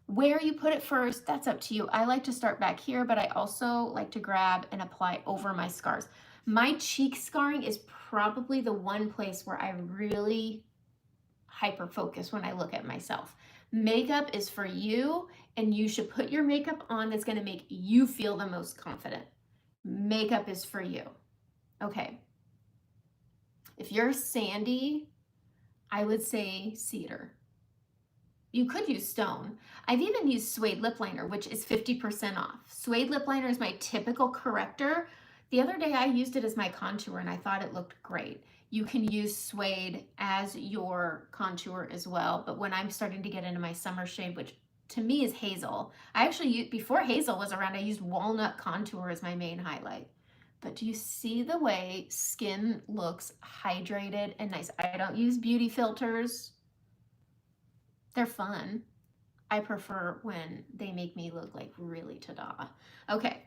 Where you put it first, that's up to you. I like to start back here, but I also like to grab and apply over my scars. My cheek scarring is probably the one place where I really hyper focus when I look at myself. Makeup is for you, and you should put your makeup on that's going to make you feel the most confident. Makeup is for you. Okay. If you're sandy, I would say cedar. You could use stone. I've even used suede lip liner, which is 50% off. Suede lip liner is my typical corrector. The other day I used it as my contour and I thought it looked great. You can use suede as your contour as well, but when I'm starting to get into my summer shade, which to me is hazel, I actually used, before hazel was around, I used walnut contour as my main highlight. But do you see the way skin looks hydrated and nice? I don't use beauty filters. They're fun. I prefer when they make me look like really ta-da. Okay,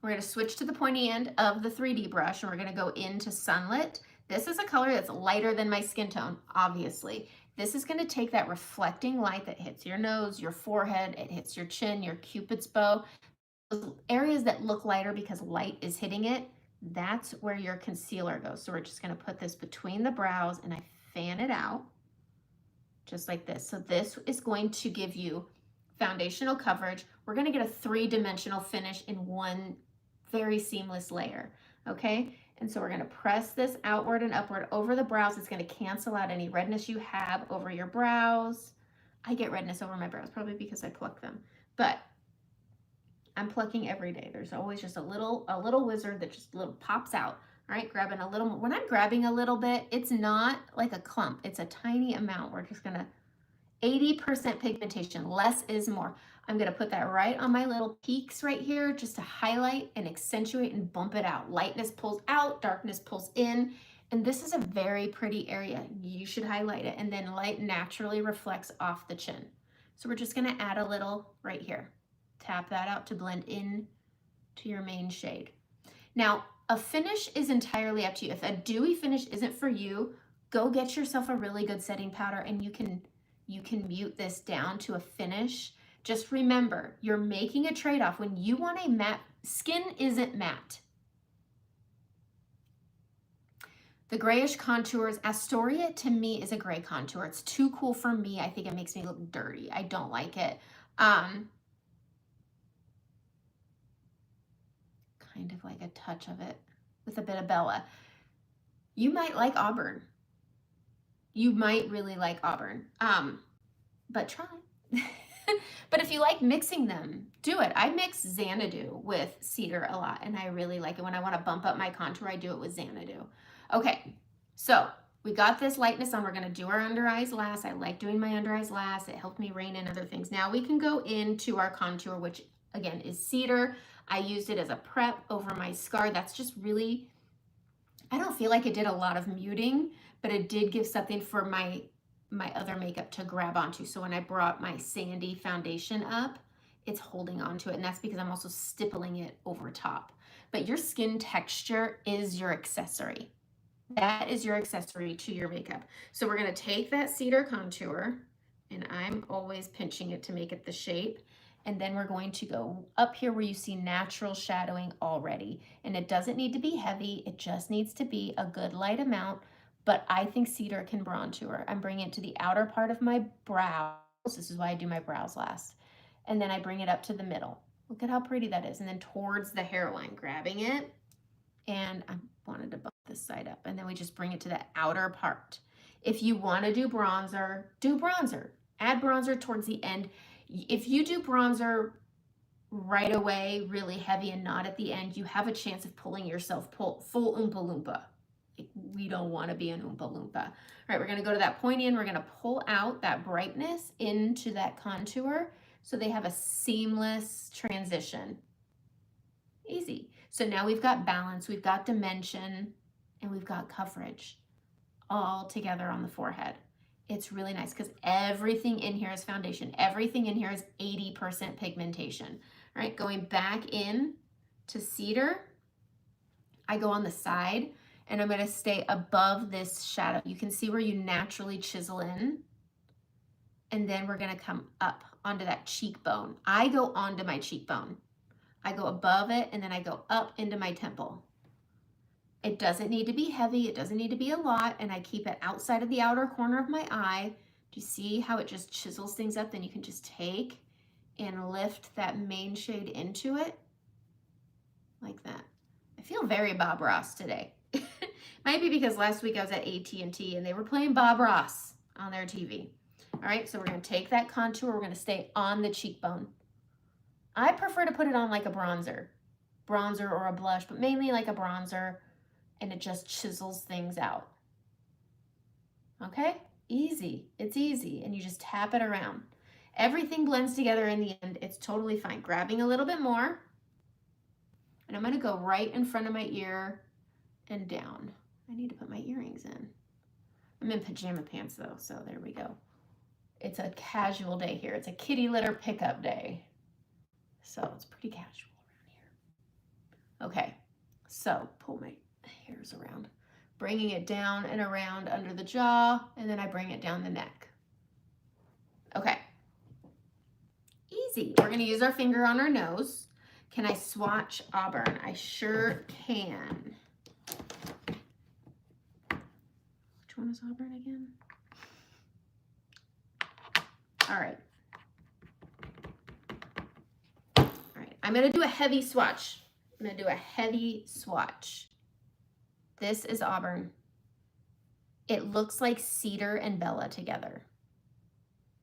we're gonna switch to the pointy end of the 3D brush and we're gonna go into Sunlit. This is a color that's lighter than my skin tone, obviously. This is gonna take that reflecting light that hits your nose, your forehead, it hits your chin, your Cupid's bow. Those areas that look lighter because light is hitting it, that's where your concealer goes. So we're just gonna put this between the brows and I fan it out. Just like this. So this is going to give you foundational coverage. We're going to get a three-dimensional finish in one very seamless layer. Okay. And so we're going to press this outward and upward over the brows. It's going to cancel out any redness you have over your brows. I get redness over my brows probably because I pluck them, but I'm plucking every day. There's always just a little wizard that just little pops out. All right, grabbing a little more. When I'm grabbing a little bit, it's not like a clump. It's a tiny amount. We're just gonna, 80% pigmentation, less is more. I'm gonna put that right on my little peaks right here just to highlight and accentuate and bump it out. Lightness pulls out, darkness pulls in, and this is a very pretty area. You should highlight it, and then light naturally reflects off the chin. So we're just gonna add a little right here. Tap that out to blend in to your main shade. Now, a finish is entirely up to you. If a dewy finish isn't for you, go get yourself a really good setting powder and you can mute this down to a finish. Just remember, you're making a trade-off. When you want a matte, skin isn't matte. The grayish contours, Astoria to me is a gray contour. It's too cool for me. I think it makes me look dirty. I don't like it. Kind of like a touch of it with a bit of Bella. You might like Auburn. You might really like Auburn, but try. But if you like mixing them, do it. I mix Xanadu with Cedar a lot, and I really like it. When I want to bump up my contour, I do it with Xanadu. Okay, so we got this lightness on. We're going to do our under eyes last. I like doing my under eyes last. It helped me rein in other things. Now we can go into our contour, which again is Cedar. I used it as a prep over my scar. That's just really, I don't feel like it did a lot of muting, but it did give something for my other makeup to grab onto. So when I brought my sandy foundation up, it's holding onto it. And that's because I'm also stippling it over top. But your skin texture is your accessory. That is your accessory to your makeup. So we're going to take that Cedar contour, and I'm always pinching it to make it the shape. And then we're going to go up here where you see natural shadowing already. And it doesn't need to be heavy. It just needs to be a good light amount. But I think cedar can bronzer. I'm bringing it to the outer part of my brows. This is why I do my brows last. And then I bring it up to the middle. Look at how pretty that is. And then towards the hairline, grabbing it. And I wanted to bump this side up. And then we just bring it to the outer part. If you want to do bronzer, do bronzer. Add bronzer towards the end. If you do bronzer right away, really heavy and not at the end, you have a chance of pulling yourself full Oompa Loompa. We don't want to be an Oompa Loompa. All right, we're going to go to that pointy end. We're going to pull out that brightness into that contour so they have a seamless transition. Easy. So now we've got balance, we've got dimension, and we've got coverage all together on the forehead. It's really nice because everything in here is foundation. Everything in here is 80% pigmentation. All right, going back in to cedar, I go on the side and I'm going to stay above this shadow. You can see where you naturally chisel in. And then we're going to come up onto that cheekbone. I go onto my cheekbone. I go above it and then I go up into my temple. It doesn't need to be heavy. It doesn't need to be a lot. And I keep it outside of the outer corner of my eye. Do you see how it just chisels things up? Then you can just take and lift that main shade into it like that. I feel very Bob Ross today. Might be because last week I was at AT&T and they were playing Bob Ross on their TV. All right, so we're going to take that contour. We're going to stay on the cheekbone. I prefer to put it on like a bronzer or a blush, but mainly like a bronzer, and it just chisels things out. Okay, easy. It's easy, and you just tap it around. Everything blends together in the end. It's totally fine. Grabbing a little bit more, and I'm going to go right in front of my ear and down. I need to put my earrings in. I'm in pajama pants though, so there we go. It's a casual day here. It's a kitty litter pickup day. So it's pretty casual around here. Okay, so pull my hairs around, bringing it down and around under the jaw, and then I bring it down the neck. Okay, easy. We're gonna use our finger on our nose. Can I swatch auburn? I sure can. Which one is auburn again? All right. All right, I'm gonna do a heavy swatch. I'm gonna do a heavy swatch. This is auburn. It looks like cedar and Bella together.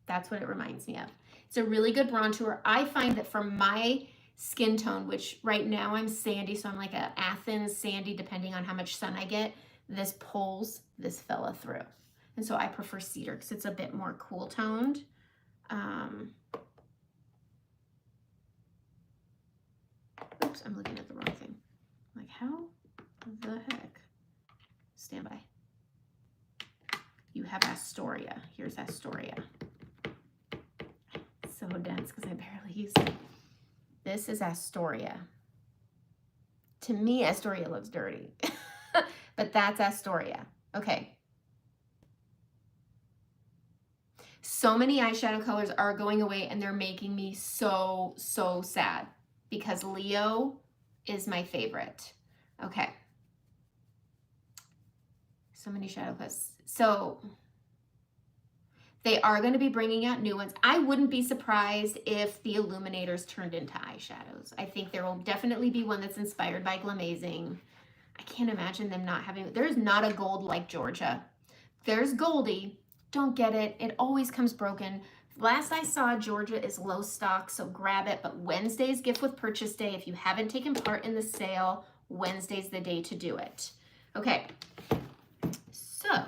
That's what it reminds me of. It's a really good bronzer. I find that for my skin tone, which right now I'm sandy, so I'm like a Athens sandy, depending on how much sun I get, this pulls this fella through. And so I prefer cedar because it's a bit more cool toned. Oops, I'm looking at the wrong thing. Like, how the heck? Stand by. You have Astoria. Here's Astoria. It's so dense because I barely use it. This is Astoria. To me, Astoria looks dirty, but that's Astoria. Okay. So many eyeshadow colors are going away and they're making me so sad because Leo is my favorite. Okay. So many shadow colors. So they are going to be bringing out new ones. I wouldn't be surprised if the illuminators turned into eyeshadows. I think there will definitely be one that's inspired by Glamazing. I can't imagine them not having, there's not a gold like Georgia. There's Goldie. Don't get it. It always comes broken. Last I saw, Georgia is low stock, so grab it. But Wednesday's gift with purchase day. If you haven't taken part in the sale, Wednesday's the day to do it. Okay. So,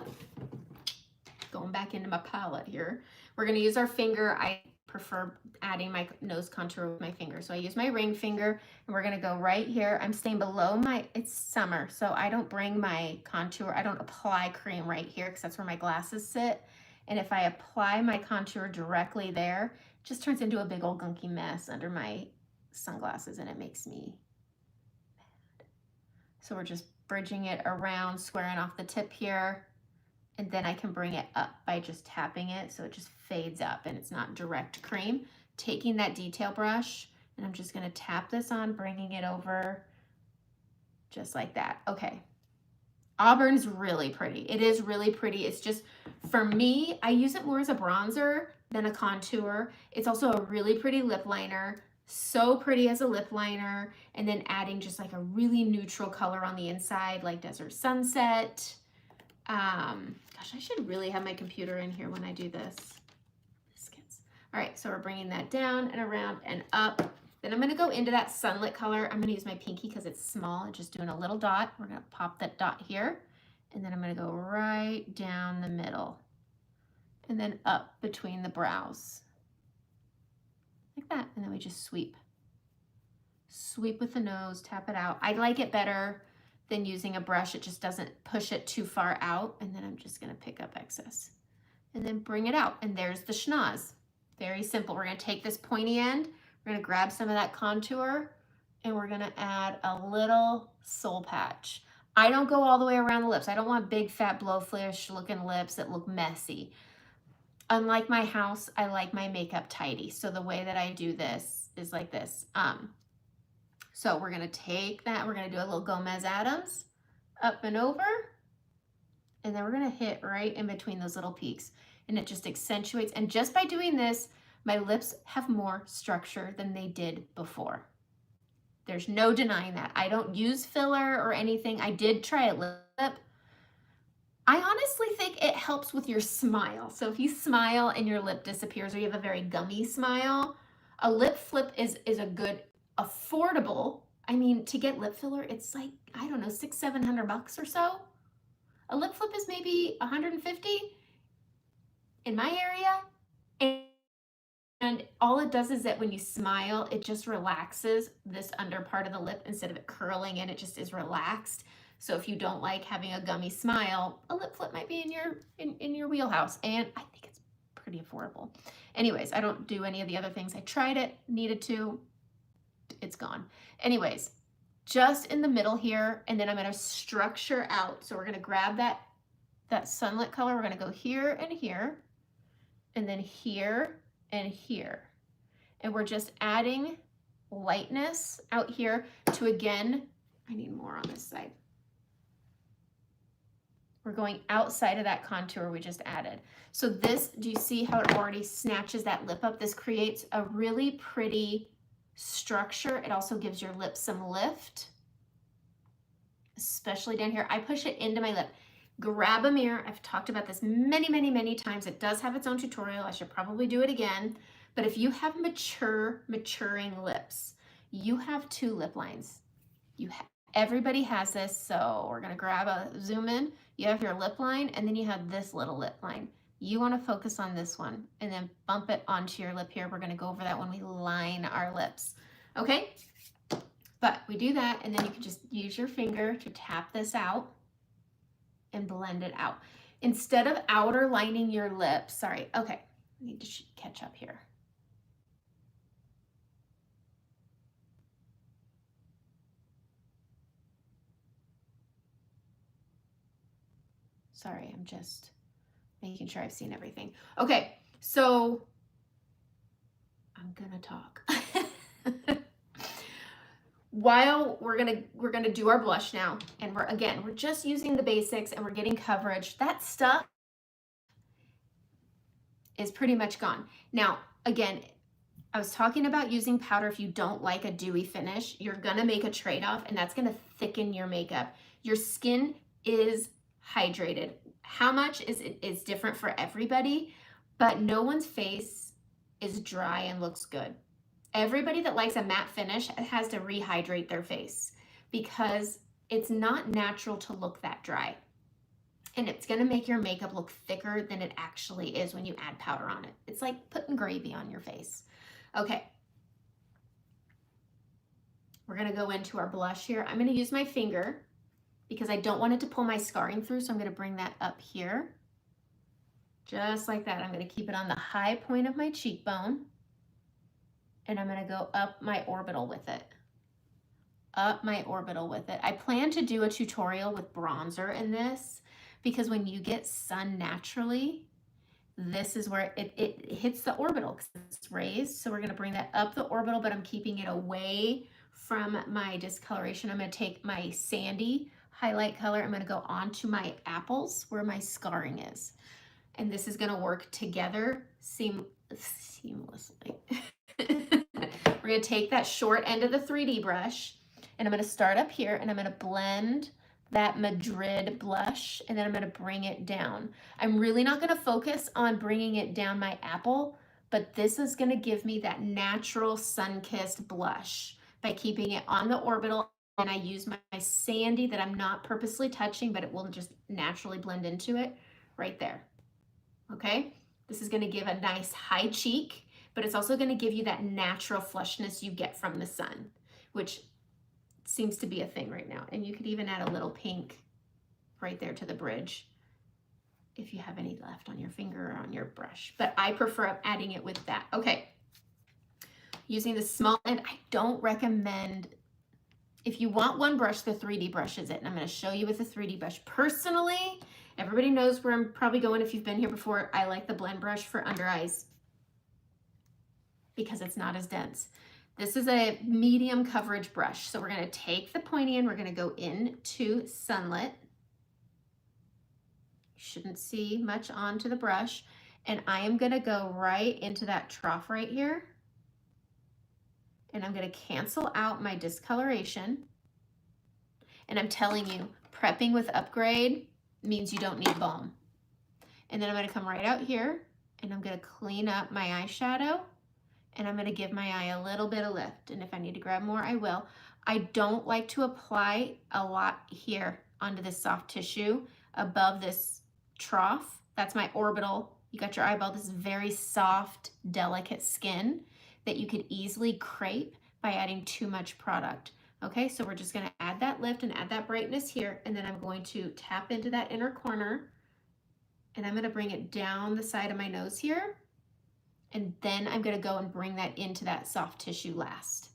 going back into my palette here, we're going to use our finger. I prefer adding my nose contour with my finger. So I use my ring finger, and we're going to go right here. I'm staying below my, it's summer, so I don't bring my contour. I don't apply cream right here because that's where my glasses sit. And if I apply my contour directly there, it just turns into a big old gunky mess under my sunglasses, and it makes me mad. So we're just bridging it around, squaring off the tip here. And then I can bring it up by just tapping it so it just fades up and it's not direct cream. taking that detail brush, and I'm just gonna tap this on, bringing it over just like that. Okay. Auburn's really pretty. It is really pretty. It's just, for me, I use it more as a bronzer than a contour. It's also a really pretty lip liner. So pretty as a lip liner. And then adding just like a really neutral color on the inside, like Desert Sunset. Gosh, I should really have my computer in here when I do this. Biscuits. All right, so we're bringing that down and around and up. Then I'm gonna go into that sunlit color. I'm gonna use my pinky because it's small and just doing a little dot. We're gonna pop that dot here. And then I'm gonna go right down the middle. And then up between the brows. Like that, and then we just sweep. Sweep with the nose, tap it out. I like it better than using a brush. It just doesn't push it too far out. And then I'm just gonna pick up excess. And then bring it out, and there's the schnoz. Very simple. We're gonna take this pointy end, we're gonna grab some of that contour, and we're gonna add a little soul patch. I don't go all the way around the lips. I don't want big, fat, blowfish looking lips that look messy. Unlike my house, I like my makeup tidy. So the way that I do this is like this. So we're gonna take that, we're gonna do a little Gomez Adams, up and over, and then we're gonna hit right in between those little peaks. And it just accentuates, and just by doing this, my lips have more structure than they did before. There's no denying that. I don't use filler or anything. I did try a lip. I honestly think it helps with your smile. So if you smile and your lip disappears, or you have a very gummy smile, a lip flip is a good, affordable. I mean, to get lip filler, it's like, I don't know, $600-700 or so. A lip flip is maybe 150 in my area. And all it does is that when you smile, it just relaxes this under part of the lip instead of it curling in, it just is relaxed. So if you don't like having a gummy smile, a lip flip might be in your wheelhouse, and I think it's pretty affordable. Anyways, I don't do any of the other things. I tried it, needed to, it's gone. Anyways, just in the middle here, and then I'm gonna structure out. So we're gonna grab that sunlit color, we're gonna go here and here, and then here and here. And we're just adding lightness out here to, again, I need more on this side. We're going outside of that contour we just added. So this, do you see how it already snatches that lip up? This creates a really pretty structure. It also gives your lips some lift, especially down here. I push it into my lip. Grab a mirror. I've talked about this many times. It does have its own tutorial. I should probably do it again. But if you have maturing lips, you have two lip lines. Everybody has this, so we're gonna grab a zoom in. You have your lip line, and then you have this little lip line. You wanna focus on this one, and then bump it onto your lip here. We're gonna go over that when we line our lips, okay? But we do that, and then you can just use your finger to tap this out and blend it out. Instead of outer lining your lips, sorry, okay, I need to catch up here. Sorry, I'm just making sure I've seen everything. Okay, so I'm gonna talk. While we're gonna do our blush now, and we're just using the basics and we're getting coverage. That stuff is pretty much gone. Now, again, I was talking about using powder. If you don't like a dewy finish, you're gonna make a trade-off, and that's gonna thicken your makeup. Your skin is hydrated. How much is different for everybody, but no one's face is dry and looks good. Everybody that likes a matte finish has to rehydrate their face because it's not natural to look that dry. And it's gonna make your makeup look thicker than it actually is when you add powder on it. It's like putting gravy on your face. Okay. We're gonna go into our blush here. I'm gonna use my finger because I don't want it to pull my scarring through, so I'm gonna bring that up here. Just like that. I'm gonna keep it on the high point of my cheekbone, and I'm gonna go up my orbital with it. Up my orbital with it. I plan to do a tutorial with bronzer in this because when you get sun naturally, this is where it hits the orbital because it's raised. So we're going to bring that up the orbital, but I'm keeping it away from my discoloration. I'm going to take my sandy highlight color. I'm going to go onto my apples where my scarring is. And this is going to work together seamlessly. We're going to take that short end of the 3D brush, and I'm going to start up here, and I'm going to blend that Madrid blush, and then I'm going to bring it down. I'm really not going to focus on bringing it down my apple, but this is going to give me that natural sun-kissed blush by keeping it on the orbital, and I use my sandy that I'm not purposely touching, but it will just naturally blend into it right there. Okay, this is going to give a nice high cheek, but it's also going to give you that natural flushness you get from the sun, which seems to be a thing right now. And you could even add a little pink right there to the bridge if you have any left on your finger or on your brush, but I prefer adding it with that. Okay, using the small end, I don't recommend, if you want one brush, the 3D brush is it, and I'm going to show you with the 3D brush. Personally, everybody knows where I'm probably going if you've been here before. I like the blend brush for under eyes because it's not as dense. This is a medium coverage brush. So we're going to take the pointy end, we're going to go into Sunlit. You shouldn't see much onto the brush. And I am going to go right into that trough right here. And I'm going to cancel out my discoloration. And I'm telling you, prepping with Upgrade means you don't need balm. And then I'm going to come right out here, and I'm going to clean up my eyeshadow, and I'm going to give my eye a little bit of lift. And if I need to grab more, I will. I don't like to apply a lot here onto this soft tissue above this trough. That's my orbital. You got your eyeball. This is very soft, delicate skin that you could easily crepe by adding too much product. Okay, so we're just going to add that lift and add that brightness here, and then I'm going to tap into that inner corner, and I'm going to bring it down the side of my nose here, and then I'm going to go and bring that into that soft tissue last.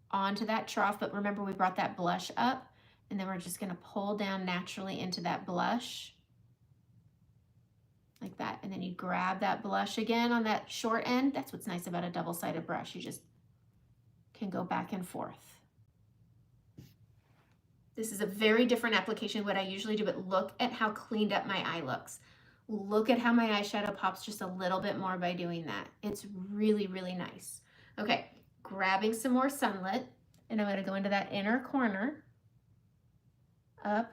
Onto that trough, but remember we brought that blush up, and then we're just going to pull down naturally into that blush, like that, and then you grab that blush again on that short end. That's what's nice about a double-sided brush. You just can go back and forth. This is a very different application what I usually do, but look at how cleaned up my eye looks. Look at how my eyeshadow pops just a little bit more by doing that. It's really, really nice. Okay, grabbing some more Sunlit, and I'm going to go into that inner corner, up,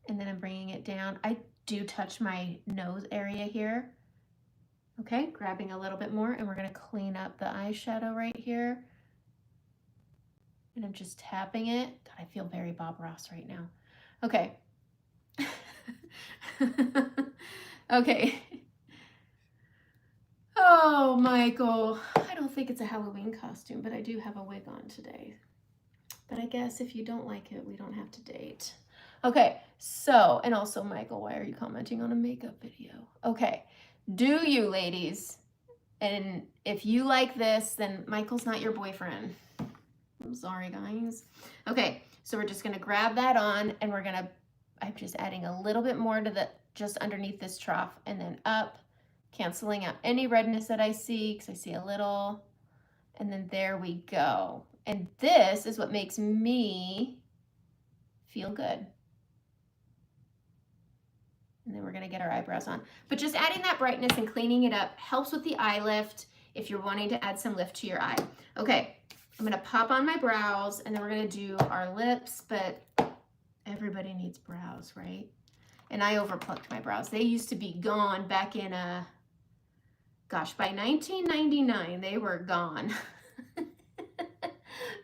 and then I'm bringing it down. I do touch my nose area here. Okay, grabbing a little bit more, and we're going to clean up the eyeshadow right here. And I'm just tapping it. God, I feel very Bob Ross right now. Okay. Okay. Oh, Michael. I don't think it's a Halloween costume, but I do have a wig on today. But I guess if you don't like it, we don't have to date. Okay, so, and also, Michael, why are you commenting on a makeup video? Okay, do you, ladies? And if you like this, then Michael's not your boyfriend. I'm sorry, guys. Okay, so we're just gonna grab that on, and I'm just adding a little bit more to the, just underneath this trough, and then up, canceling out any redness that I see, because I see a little, and then there we go. And this is what makes me feel good. And then we're gonna get our eyebrows on. But just adding that brightness and cleaning it up helps with the eye lift if you're wanting to add some lift to your eye. Okay, I'm gonna pop on my brows, and then we're gonna do our lips, but everybody needs brows, right? And I overplucked my brows. They used to be gone back in, gosh, by 1999, they were gone.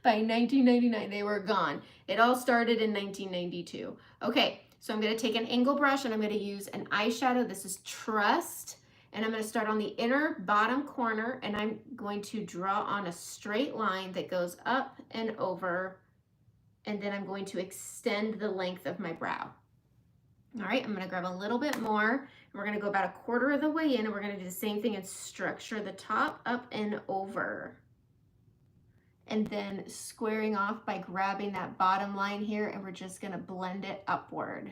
By 1999, they were gone. It all started in 1992. Okay, so I'm gonna take an angle brush, and I'm gonna use an eyeshadow. This is Trust, and I'm gonna start on the inner bottom corner, and I'm going to draw on a straight line that goes up and over, and then I'm going to extend the length of my brow. All right, I'm gonna grab a little bit more, and we're gonna go about 1/4 of the way in, and we're gonna do the same thing and structure the top up and over. And then squaring off by grabbing that bottom line here, and we're just gonna blend it upward.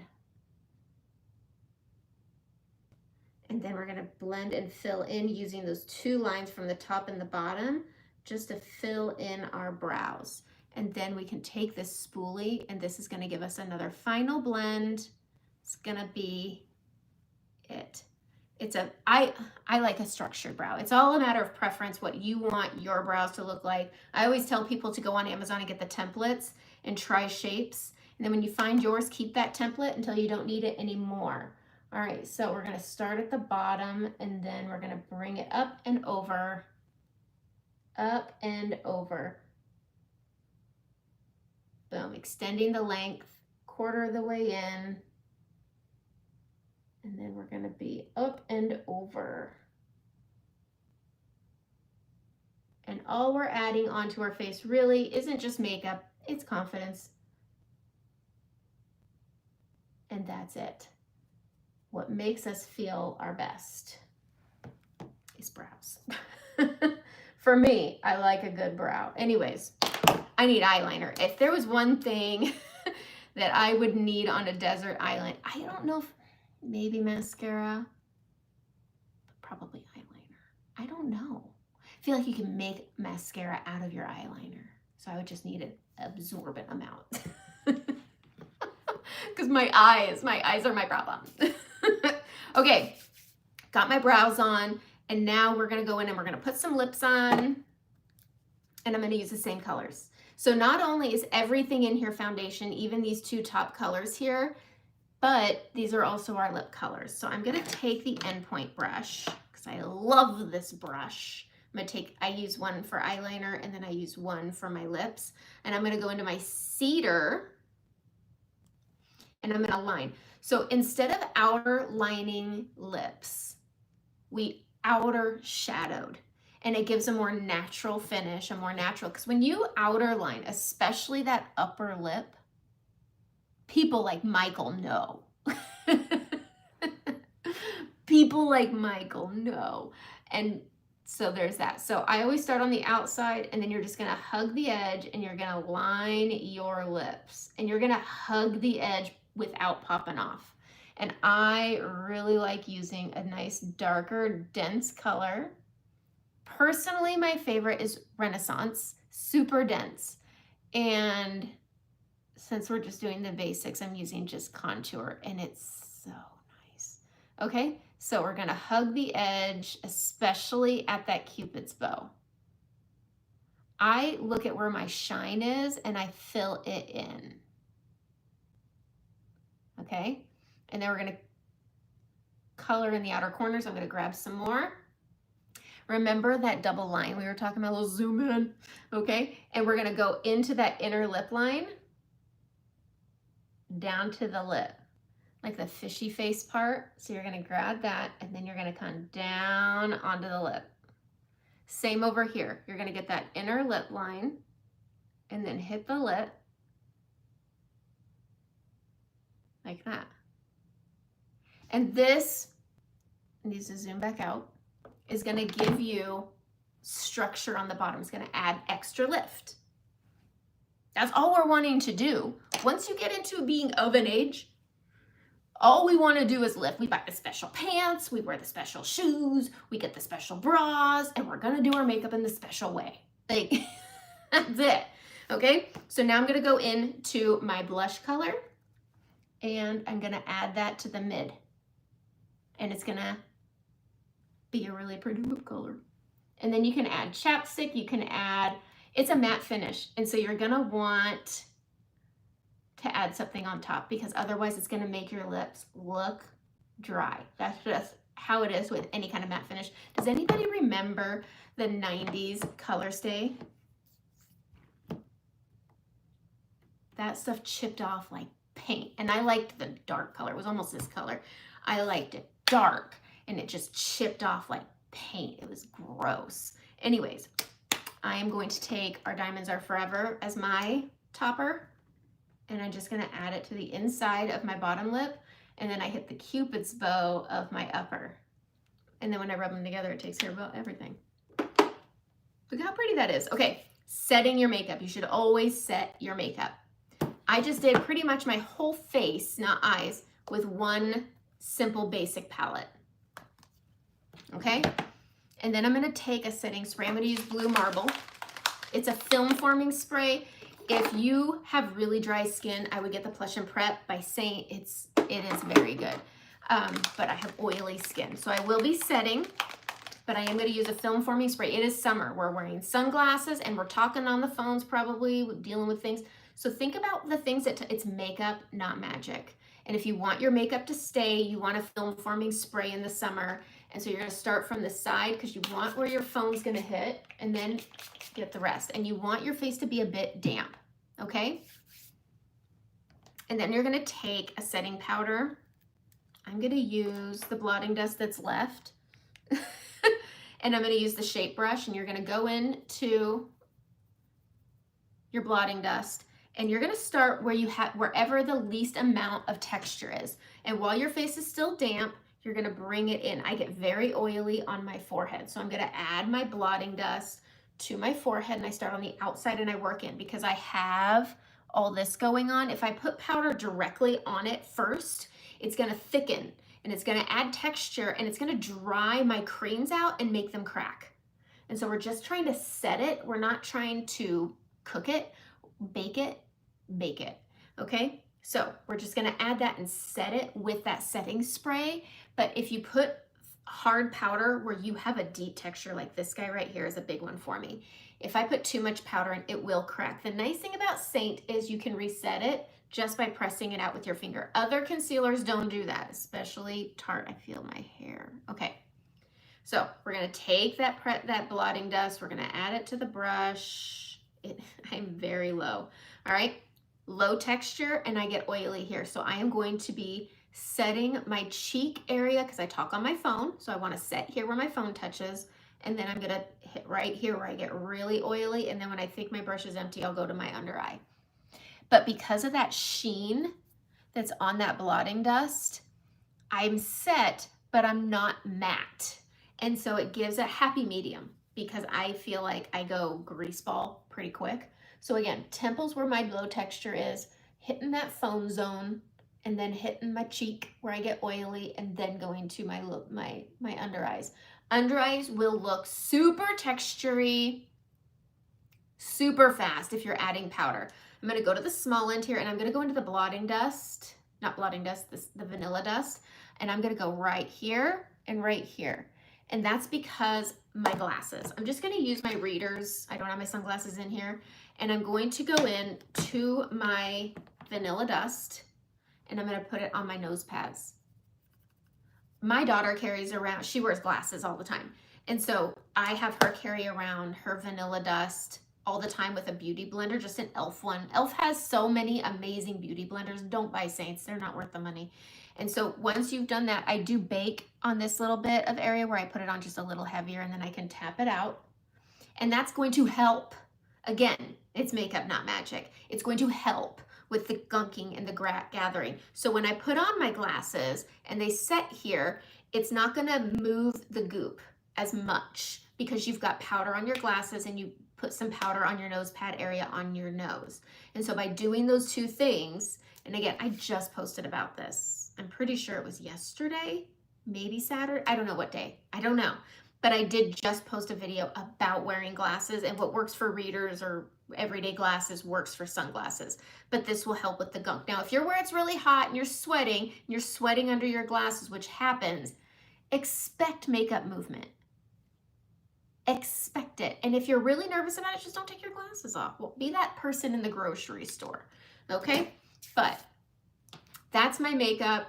And then we're gonna blend and fill in using those two lines from the top and the bottom just to fill in our brows. And then we can take this spoolie, and this is gonna give us another final blend. It's gonna be it. I like a structured brow. It's all a matter of preference, what you want your brows to look like. I always tell people to go on Amazon and get the templates and try shapes. And then when you find yours, keep that template until you don't need it anymore. All right, so we're gonna start at the bottom, and then we're gonna bring it up and over, Boom, extending the length, quarter of the way in. And then we're gonna be up and over. And all we're adding onto our face really isn't just makeup, it's confidence. And that's it. What makes us feel our best is brows. For me, I like a good brow. Anyways, I need eyeliner. If there was one thing that I would need on a desert island, I don't know if maybe mascara, but probably eyeliner. I don't know. I feel like you can make mascara out of your eyeliner. So I would just need an absorbent amount. Because my eyes are my problem. Okay, got my brows on, and now we're gonna go in and we're gonna put some lips on, and I'm gonna use the same colors. So not only is everything in here foundation, even these two top colors here, but these are also our lip colors. So I'm gonna take the endpoint brush, because I love this brush. I use one for eyeliner, and then I use one for my lips, and I'm gonna go into my cedar, and I'm gonna line. So instead of outer lining lips, we outer shadowed, and it gives a more natural finish, because when you outer line, especially that upper lip, people like Michael know. People like Michael know. And so there's that. So I always start on the outside, and then you're just gonna hug the edge, and you're gonna line your lips, and you're gonna hug the edge without popping off. And I really like using a nice darker, dense color. Personally, my favorite is Renaissance, super dense. And since we're just doing the basics, I'm using just contour, and it's so nice. Okay, so we're gonna hug the edge, especially at that Cupid's bow. I look at where my shine is, and I fill it in. Okay, and then we're gonna color in the outer corners. I'm gonna grab some more. Remember that double line we were talking about? We'll zoom in, okay? And we're gonna go into that inner lip line, down to the lip, like the fishy face part. So you're gonna grab that, and then you're gonna come down onto the lip. Same over here. You're gonna get that inner lip line, and then hit the lip, like that. And this, needs to zoom back out, is gonna give you structure on the bottom. It's gonna add extra lift. That's all we're wanting to do. Once you get into being of an age, all we wanna do is lift. We buy the special pants, we wear the special shoes, we get the special bras, and we're gonna do our makeup in the special way. Like, that's it, okay? So now I'm gonna go into my blush color, and I'm gonna add that to the mid. And it's gonna be a really pretty lip color. And then you can add chapstick, you can add, it's a matte finish. And so you're gonna want to add something on top, because otherwise it's gonna make your lips look dry. That's just how it is with any kind of matte finish. Does anybody remember the 90s Color Stay? That stuff chipped off like paint. And I liked the dark color. It was almost this color. I liked it dark, and it just chipped off like paint. It was gross. Anyways, I am going to take our Diamonds Are Forever as my topper, and I'm just gonna add it to the inside of my bottom lip, and then I hit the Cupid's bow of my upper. And then when I rub them together, it takes care of everything. Look how pretty that is. Okay, setting your makeup. You should always set your makeup. I just did pretty much my whole face, not eyes, with one simple basic palette. okay? And then I'm gonna take a setting spray. I'm gonna use Blue Marble. It's a film forming spray. If you have really dry skin, I would get the Plush and Prep by saying it is very good. But I have oily skin, so I will be setting, but I am going to use a film forming spray. It is summer. We're wearing sunglasses and we're talking on the phones, probably dealing with things. So think about the things that it's makeup, not magic. And if you want your makeup to stay, you want a film forming spray in the summer. And so you're going to start from the side because you want where your phone's going to hit, and then get the rest. And you want your face to be a bit damp, okay? And then you're going to take a setting powder. I'm going to use the blotting dust that's left. And I'm going to use the shape brush, and you're going to go into your blotting dust, and you're going to start where you have wherever the least amount of texture is. And while your face is still damp, you're going to bring it in. I get very oily on my forehead, so I'm going to add my blotting dust to my forehead, and I start on the outside and I work in because I have all this going on. If I put powder directly on it first, it's going to thicken and it's going to add texture, and it's going to dry my creams out and make them crack. And so we're just trying to set it. We're not trying to cook it, bake it, okay? So we're just going to add that and set it with that setting spray. But if you put hard powder where you have a deep texture, like this guy right here is a big one for me. If I put too much powder in, it will crack. The nice thing about Saint is you can reset it just by pressing it out with your finger. Other concealers don't do that, especially Tarte. I feel my hair. Okay, so we're gonna take that blotting dust, we're gonna add it to the brush. I'm very low, all right? Low texture, and I get oily here. So I am going to be setting my cheek area because I talk on my phone. So I wanna set here where my phone touches, and then I'm gonna hit right here where I get really oily, and then when I think my brush is empty, I'll go to my under eye. But because of that sheen that's on that blotting dust, I'm set, but I'm not matte. And so it gives a happy medium because I feel like I go grease ball pretty quick. So again, temples where my low texture is, hitting that phone zone, and then hitting my cheek where I get oily, and then going to my under eyes. Under eyes will look super textury, super fast if you're adding powder. I'm going to go to the small end here, and I'm going to go into the blotting dust, not blotting dust, the vanilla dust, and I'm going to go right here and right here. And that's because my glasses. I'm just going to use my readers. I don't have my sunglasses in here. And I'm going to go in to my vanilla dust, and I'm going to put it on my nose pads. My daughter carries around, she wears glasses all the time. And so I have her carry around her vanilla dust all the time with a beauty blender, just an e.l.f. one. e.l.f. has so many amazing beauty blenders. Don't buy Saints, they're not worth the money. And so once you've done that, I do bake on this little bit of area where I put it on just a little heavier, and then I can tap it out. And that's going to help. Again, it's makeup, not magic. It's going to help with the gunking and the gathering. So when I put on my glasses and they set here, it's not gonna move the goop as much because you've got powder on your glasses and you put some powder on your nose pad area on your nose. And so by doing those two things, and again, I just posted about this. I'm pretty sure it was yesterday, maybe Saturday. I don't know what day, I don't know. But I did just post a video about wearing glasses, and what works for readers or everyday glasses works for sunglasses. But this will help with the gunk. Now, if you're where it's really hot and you're sweating under your glasses, which happens, expect makeup movement. Expect it. And if you're really nervous about it, just don't take your glasses off. Well, be that person in the grocery store, okay? But that's my makeup.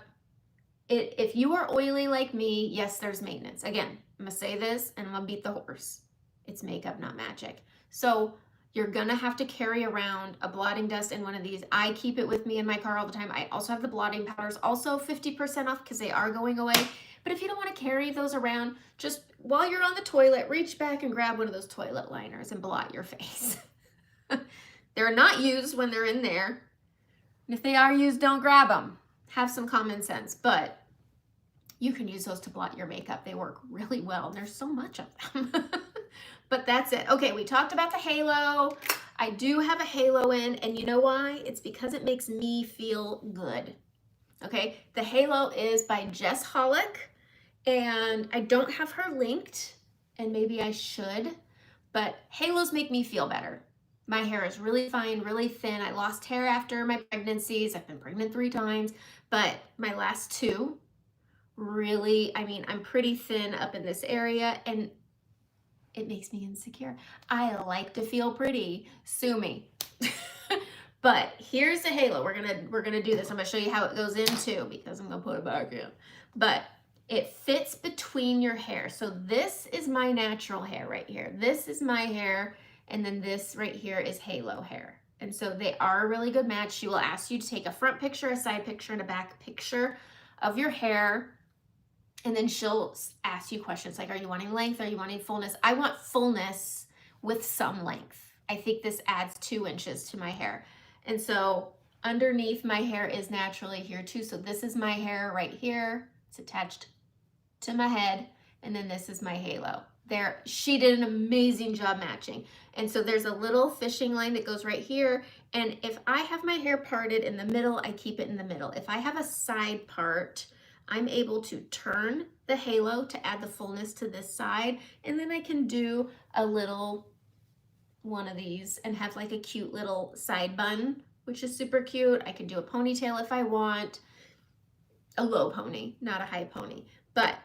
If you are oily like me, yes, there's maintenance. Again, I'm gonna say this and I'm gonna beat the horse. It's makeup, not magic. So you're gonna have to carry around a blotting dust in one of these. I keep it with me in my car all the time. I also have the blotting powders, also 50% off because they are going away. But if you don't want to carry those around, just while you're on the toilet, reach back and grab one of those toilet liners and blot your face. They're not used when they're in there. And if they are used, don't grab them. Have some common sense, but you can use those to blot your makeup. They work really well. And there's so much of them. But that's it. Okay, we talked about the halo. I do have a halo in, and you know why? It's because it makes me feel good. Okay, the halo is by Jess Hollick. And I don't have her linked, and maybe I should, but halos make me feel better. My hair is really fine, really thin. I lost hair after my pregnancies. I've been pregnant 3 times, but my last 2 really, I mean, I'm pretty thin up in this area, and it makes me insecure. I like to feel pretty. Sue me. But here's the halo. We're gonna do this. I'm gonna show you how it goes into, because I'm gonna put it back in. But it fits between your hair. So this is my natural hair right here. This is my hair, and then this right here is halo hair. And so they are a really good match. She will ask you to take a front picture, a side picture, and a back picture of your hair. And then she'll ask you questions like, are you wanting length? Are you wanting fullness? I want fullness with some length. I think this adds 2 inches to my hair. And so underneath my hair is naturally here too. So this is my hair right here. It's attached to my head. And then this is my halo. There, she did an amazing job matching. And so there's a little fishing line that goes right here. And if I have my hair parted in the middle, I keep it in the middle. If I have a side part, I'm able to turn the halo to add the fullness to this side. And then I can do a little one of these and have like a cute little side bun, which is super cute. I can do a ponytail if I want, a low pony, not a high pony, but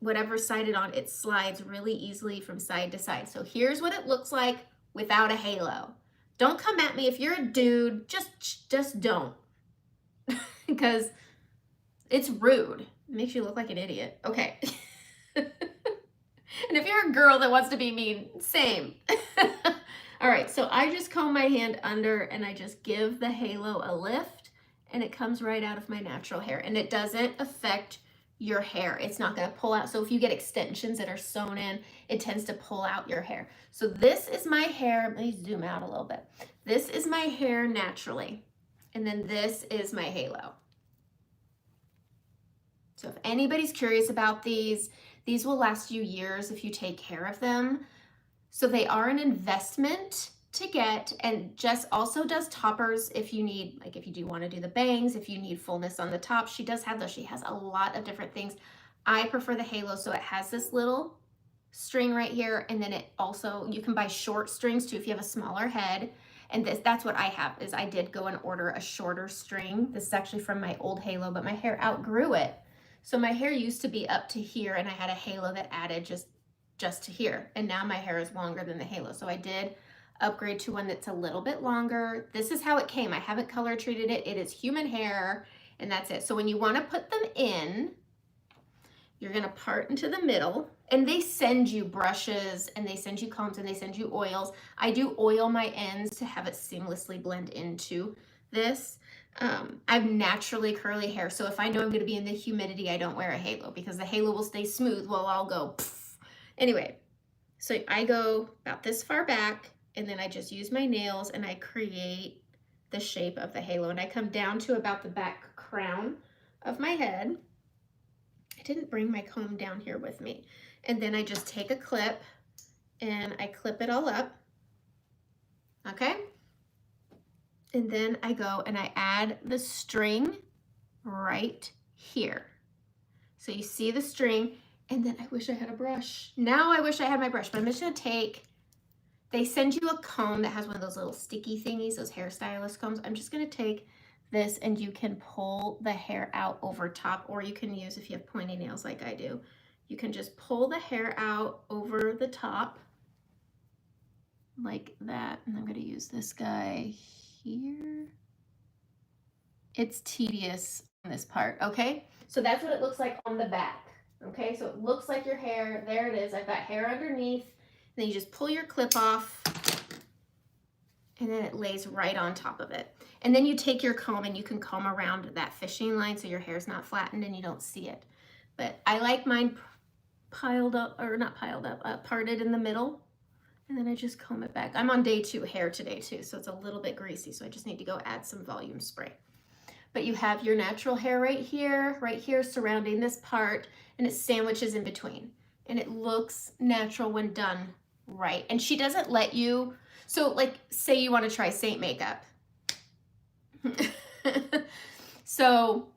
whatever side it on, it slides really easily from side to side. So here's what it looks like without a halo. Don't come at me if you're a dude, just don't, because it's rude. It makes you look like an idiot. Okay. And if you're a girl that wants to be mean, same. All right, so I just comb my hand under and I just give the halo a lift, and it comes right out of my natural hair, and it doesn't affect your hair. It's not going to pull out. So if you get extensions that are sewn in, it tends to pull out your hair. So this is my hair. Let me zoom out a little bit. This is my hair naturally, and then this is my halo. So if anybody's curious about these will last you years if you take care of them. So they are an investment to get, and Jess also does toppers if you need, like if you do want to do the bangs, if you need fullness on the top. She does have those. She has a lot of different things. I prefer the halo, so it has this little string right here, and then it also, you can buy short strings too if you have a smaller head. And that's what I have, is I did go and order a shorter string. This is actually from my old halo, but my hair outgrew it. So my hair used to be up to here, and I had a halo that added just to here. And now my hair is longer than the halo. So I did upgrade to one that's a little bit longer. This is how it came. I haven't color treated it. It is human hair, and that's it. So when you want to put them in, you're going to part into the middle, and they send you brushes, and they send you combs, and they send you oils. I do oil my ends to have it seamlessly blend into this. I have naturally curly hair, so if I know I'm going to be in the humidity, I don't wear a halo, because the halo will stay smooth while I'll go poof. Anyway, so I go about this far back, and then I just use my nails and I create the shape of the halo, and I come down to about the back crown of my head. I didn't bring my comb down here with me. And then I just take a clip and I clip it all up. Okay? And then I go and I add the string right here. So you see the string, and then I wish I had a brush. Now I wish I had my brush, but I'm just gonna take, they send you a comb that has one of those little sticky thingies, those hairstylist combs. I'm just gonna take this, and you can pull the hair out over top, or you can use, if you have pointy nails like I do, you can just pull the hair out over the top like that. And I'm gonna use this guy here. It's tedious on this part, okay? So that's what it looks like on the back, okay? So it looks like your hair, there it is. I've got hair underneath. Then you just pull your clip off, and then it lays right on top of it. And then you take your comb and you can comb around that fishing line so your hair's not flattened and you don't see it. But I like mine piled up, or not piled up, parted in the middle. And then I just comb it back. I'm on day 2 hair today too, so it's a little bit greasy, so I just need to go add some volume spray. But you have your natural hair right here surrounding this part, and it sandwiches in between. And it looks natural when done right. And she doesn't let you, so like say you want to try Saint makeup. So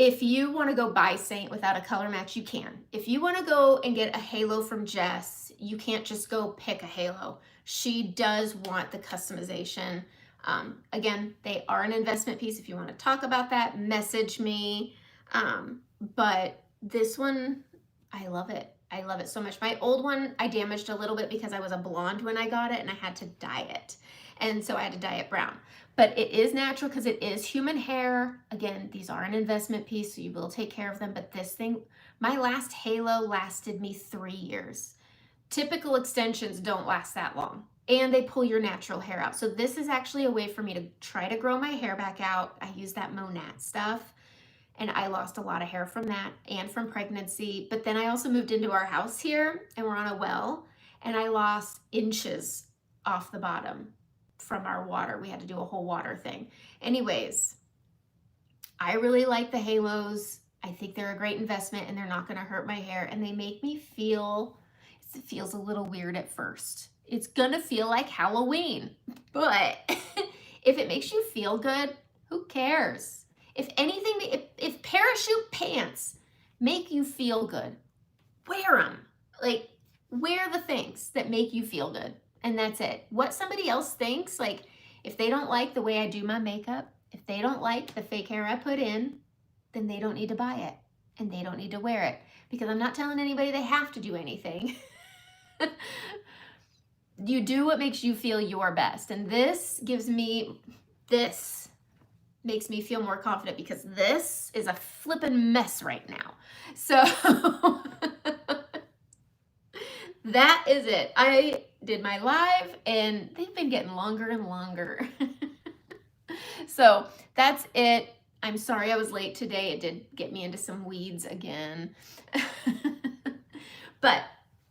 If you want to go buy Saint without a color match, you can. If you want to go and get a halo from Jess, you can't just go pick a halo. She does want the customization. Again, they are an investment piece. If you want to talk about that, message me. But this one, I love it. I love it so much. My old one, I damaged a little bit because I was a blonde when I got it and I had to dye it. And so I had to dye it brown. But it is natural because it is human hair. Again, these are an investment piece, so you will take care of them. But this thing, my last halo lasted me 3 years. Typical extensions don't last that long. And they pull your natural hair out. So this is actually a way for me to try to grow my hair back out. I use that Monat stuff. And I lost a lot of hair from that and from pregnancy. But then I also moved into our house here and we're on a well. And I lost inches off the bottom from our water. We had to do a whole water thing. Anyways, I really like the halos. I think they're a great investment and they're not going to hurt my hair. And they make me feel, it feels a little weird at first. It's going to feel like Halloween. But if it makes you feel good, who cares? If anything, if parachute pants make you feel good, wear them. Like, wear the things that make you feel good. And that's it. What somebody else thinks, like if they don't like the way I do my makeup, if they don't like the fake hair I put in, then they don't need to buy it and they don't need to wear it because I'm not telling anybody they have to do anything. You do what makes you feel your best. And this makes me feel more confident because this is a flippin' mess right now. So that is it. I did my live and they've been getting longer and longer. So that's it. I'm sorry I was late today. It did get me into some weeds again. But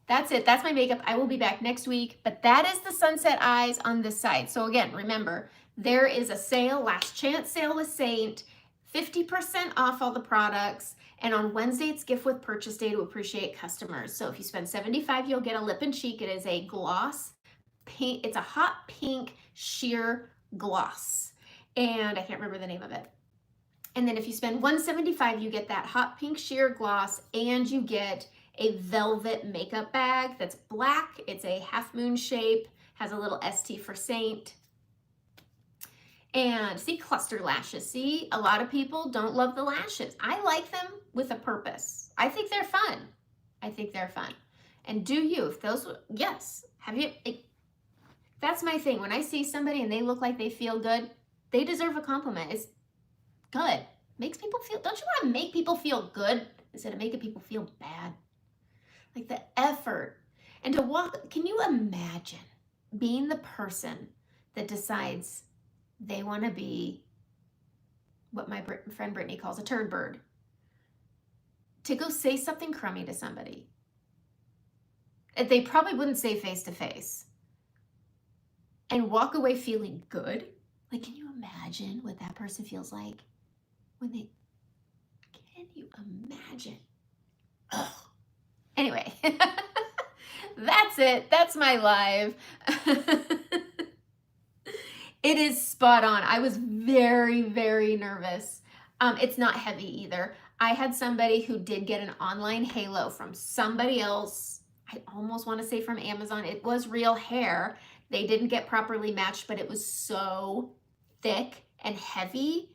that's it. That's my makeup. I will be back next week. But that is the Sunset Eyes on this side. So again, remember, there is a sale, last chance sale with Saint, 50% off all the products. And on Wednesday, it's gift with purchase day to appreciate customers. So if you spend $75, you'll get a lip and cheek. It is a gloss pink. It's a hot pink sheer gloss. And I can't remember the name of it. And then if you spend $175, you get that hot pink sheer gloss and you get a velvet makeup bag that's black. It's a half moon shape, has a little ST for Saint. And see, cluster lashes. See, a lot of people don't love the lashes. I like them with a purpose. I think they're fun. I think they're fun. And do you, if those, yes, have you, that's my thing. When I see somebody and they look like they feel good, they deserve a compliment. It's good. Makes people feel, don't you want to make people feel good instead of making people feel bad? Like the effort. And to walk, can you imagine being the person that decides they want to be what my friend Brittany calls a turd bird? To go say something crummy to somebody. They probably wouldn't say face to face. And walk away feeling good. Like, can you imagine what that person feels like when they, can you imagine? Ugh. Anyway, that's it. That's my live. It is spot on. I was very, very nervous. It's not heavy either. I had somebody who did get an online halo from somebody else. I almost want to say from Amazon. It was real hair. They didn't get properly matched, but it was so thick and heavy.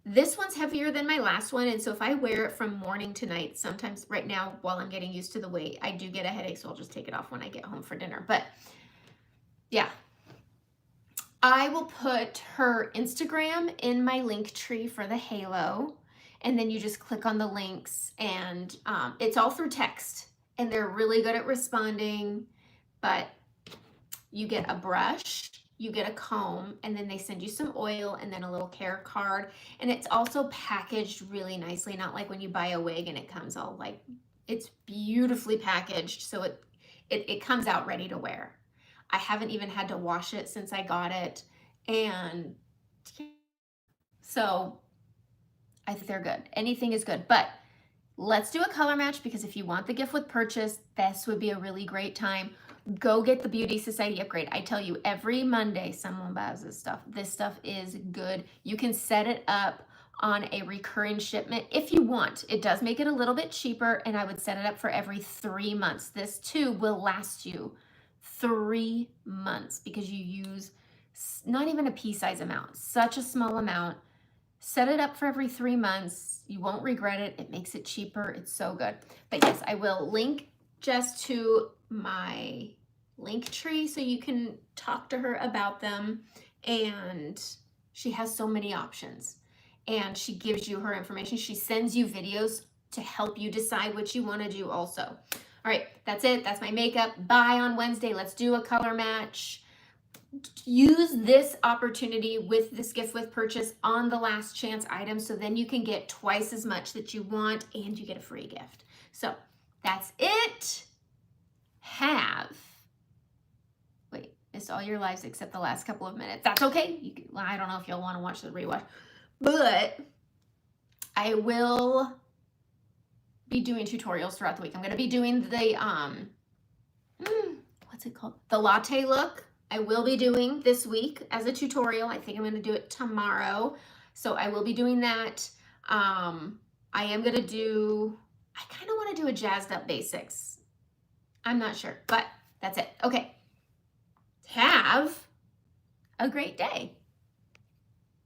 This one's heavier than my last one, and so if I wear it from morning to night, sometimes right now while I'm getting used to the weight, I do get a headache, so I'll just take it off when I get home for dinner. But yeah, I will put her Instagram in my link tree for the halo, and then you just click on the links, and it's all through text, and they're really good at responding. But you get a brush, you get a comb, and then they send you some oil and then a little care card. And it's also packaged really nicely, not like when you buy a wig and it comes all like, it's beautifully packaged, so it comes out ready to wear. I haven't even had to wash it since I got it, and so I think they're good. Anything is good, but let's do a color match, because if you want the gift with purchase, this would be a really great time. Go get the Beauty Society upgrade. I tell you, every Monday someone buys this stuff. This stuff is good. You can set it up on a recurring shipment if you want. It does make it a little bit cheaper, and I would set it up for every 3 months. This tube will last you 3 months because you use not even a pea-size amount, such a small amount. Set it up for every 3 months. You won't regret it. It makes it cheaper. It's so good. But yes, I will link Jess to my link tree so you can talk to her about them. And she has so many options. And she gives you her information. She sends you videos to help you decide what you want to do also. All right, that's it. That's my makeup. Bye on Wednesday. Let's do a color match. Use this opportunity with this gift with purchase on the last chance item, so then you can get twice as much that you want and you get a free gift. So that's it. Missed all your lives except the last couple of minutes. That's okay. I don't know if you'll want to watch the rewatch, but I will be doing tutorials throughout the week. I'm going to be doing the, what's it called? The latte look. I will be doing this week as a tutorial. I think I'm going to do it tomorrow. So I will be doing that. I am going to do, I kind of want to do a jazzed up basics. I'm not sure, but that's it. Okay. Have a great day.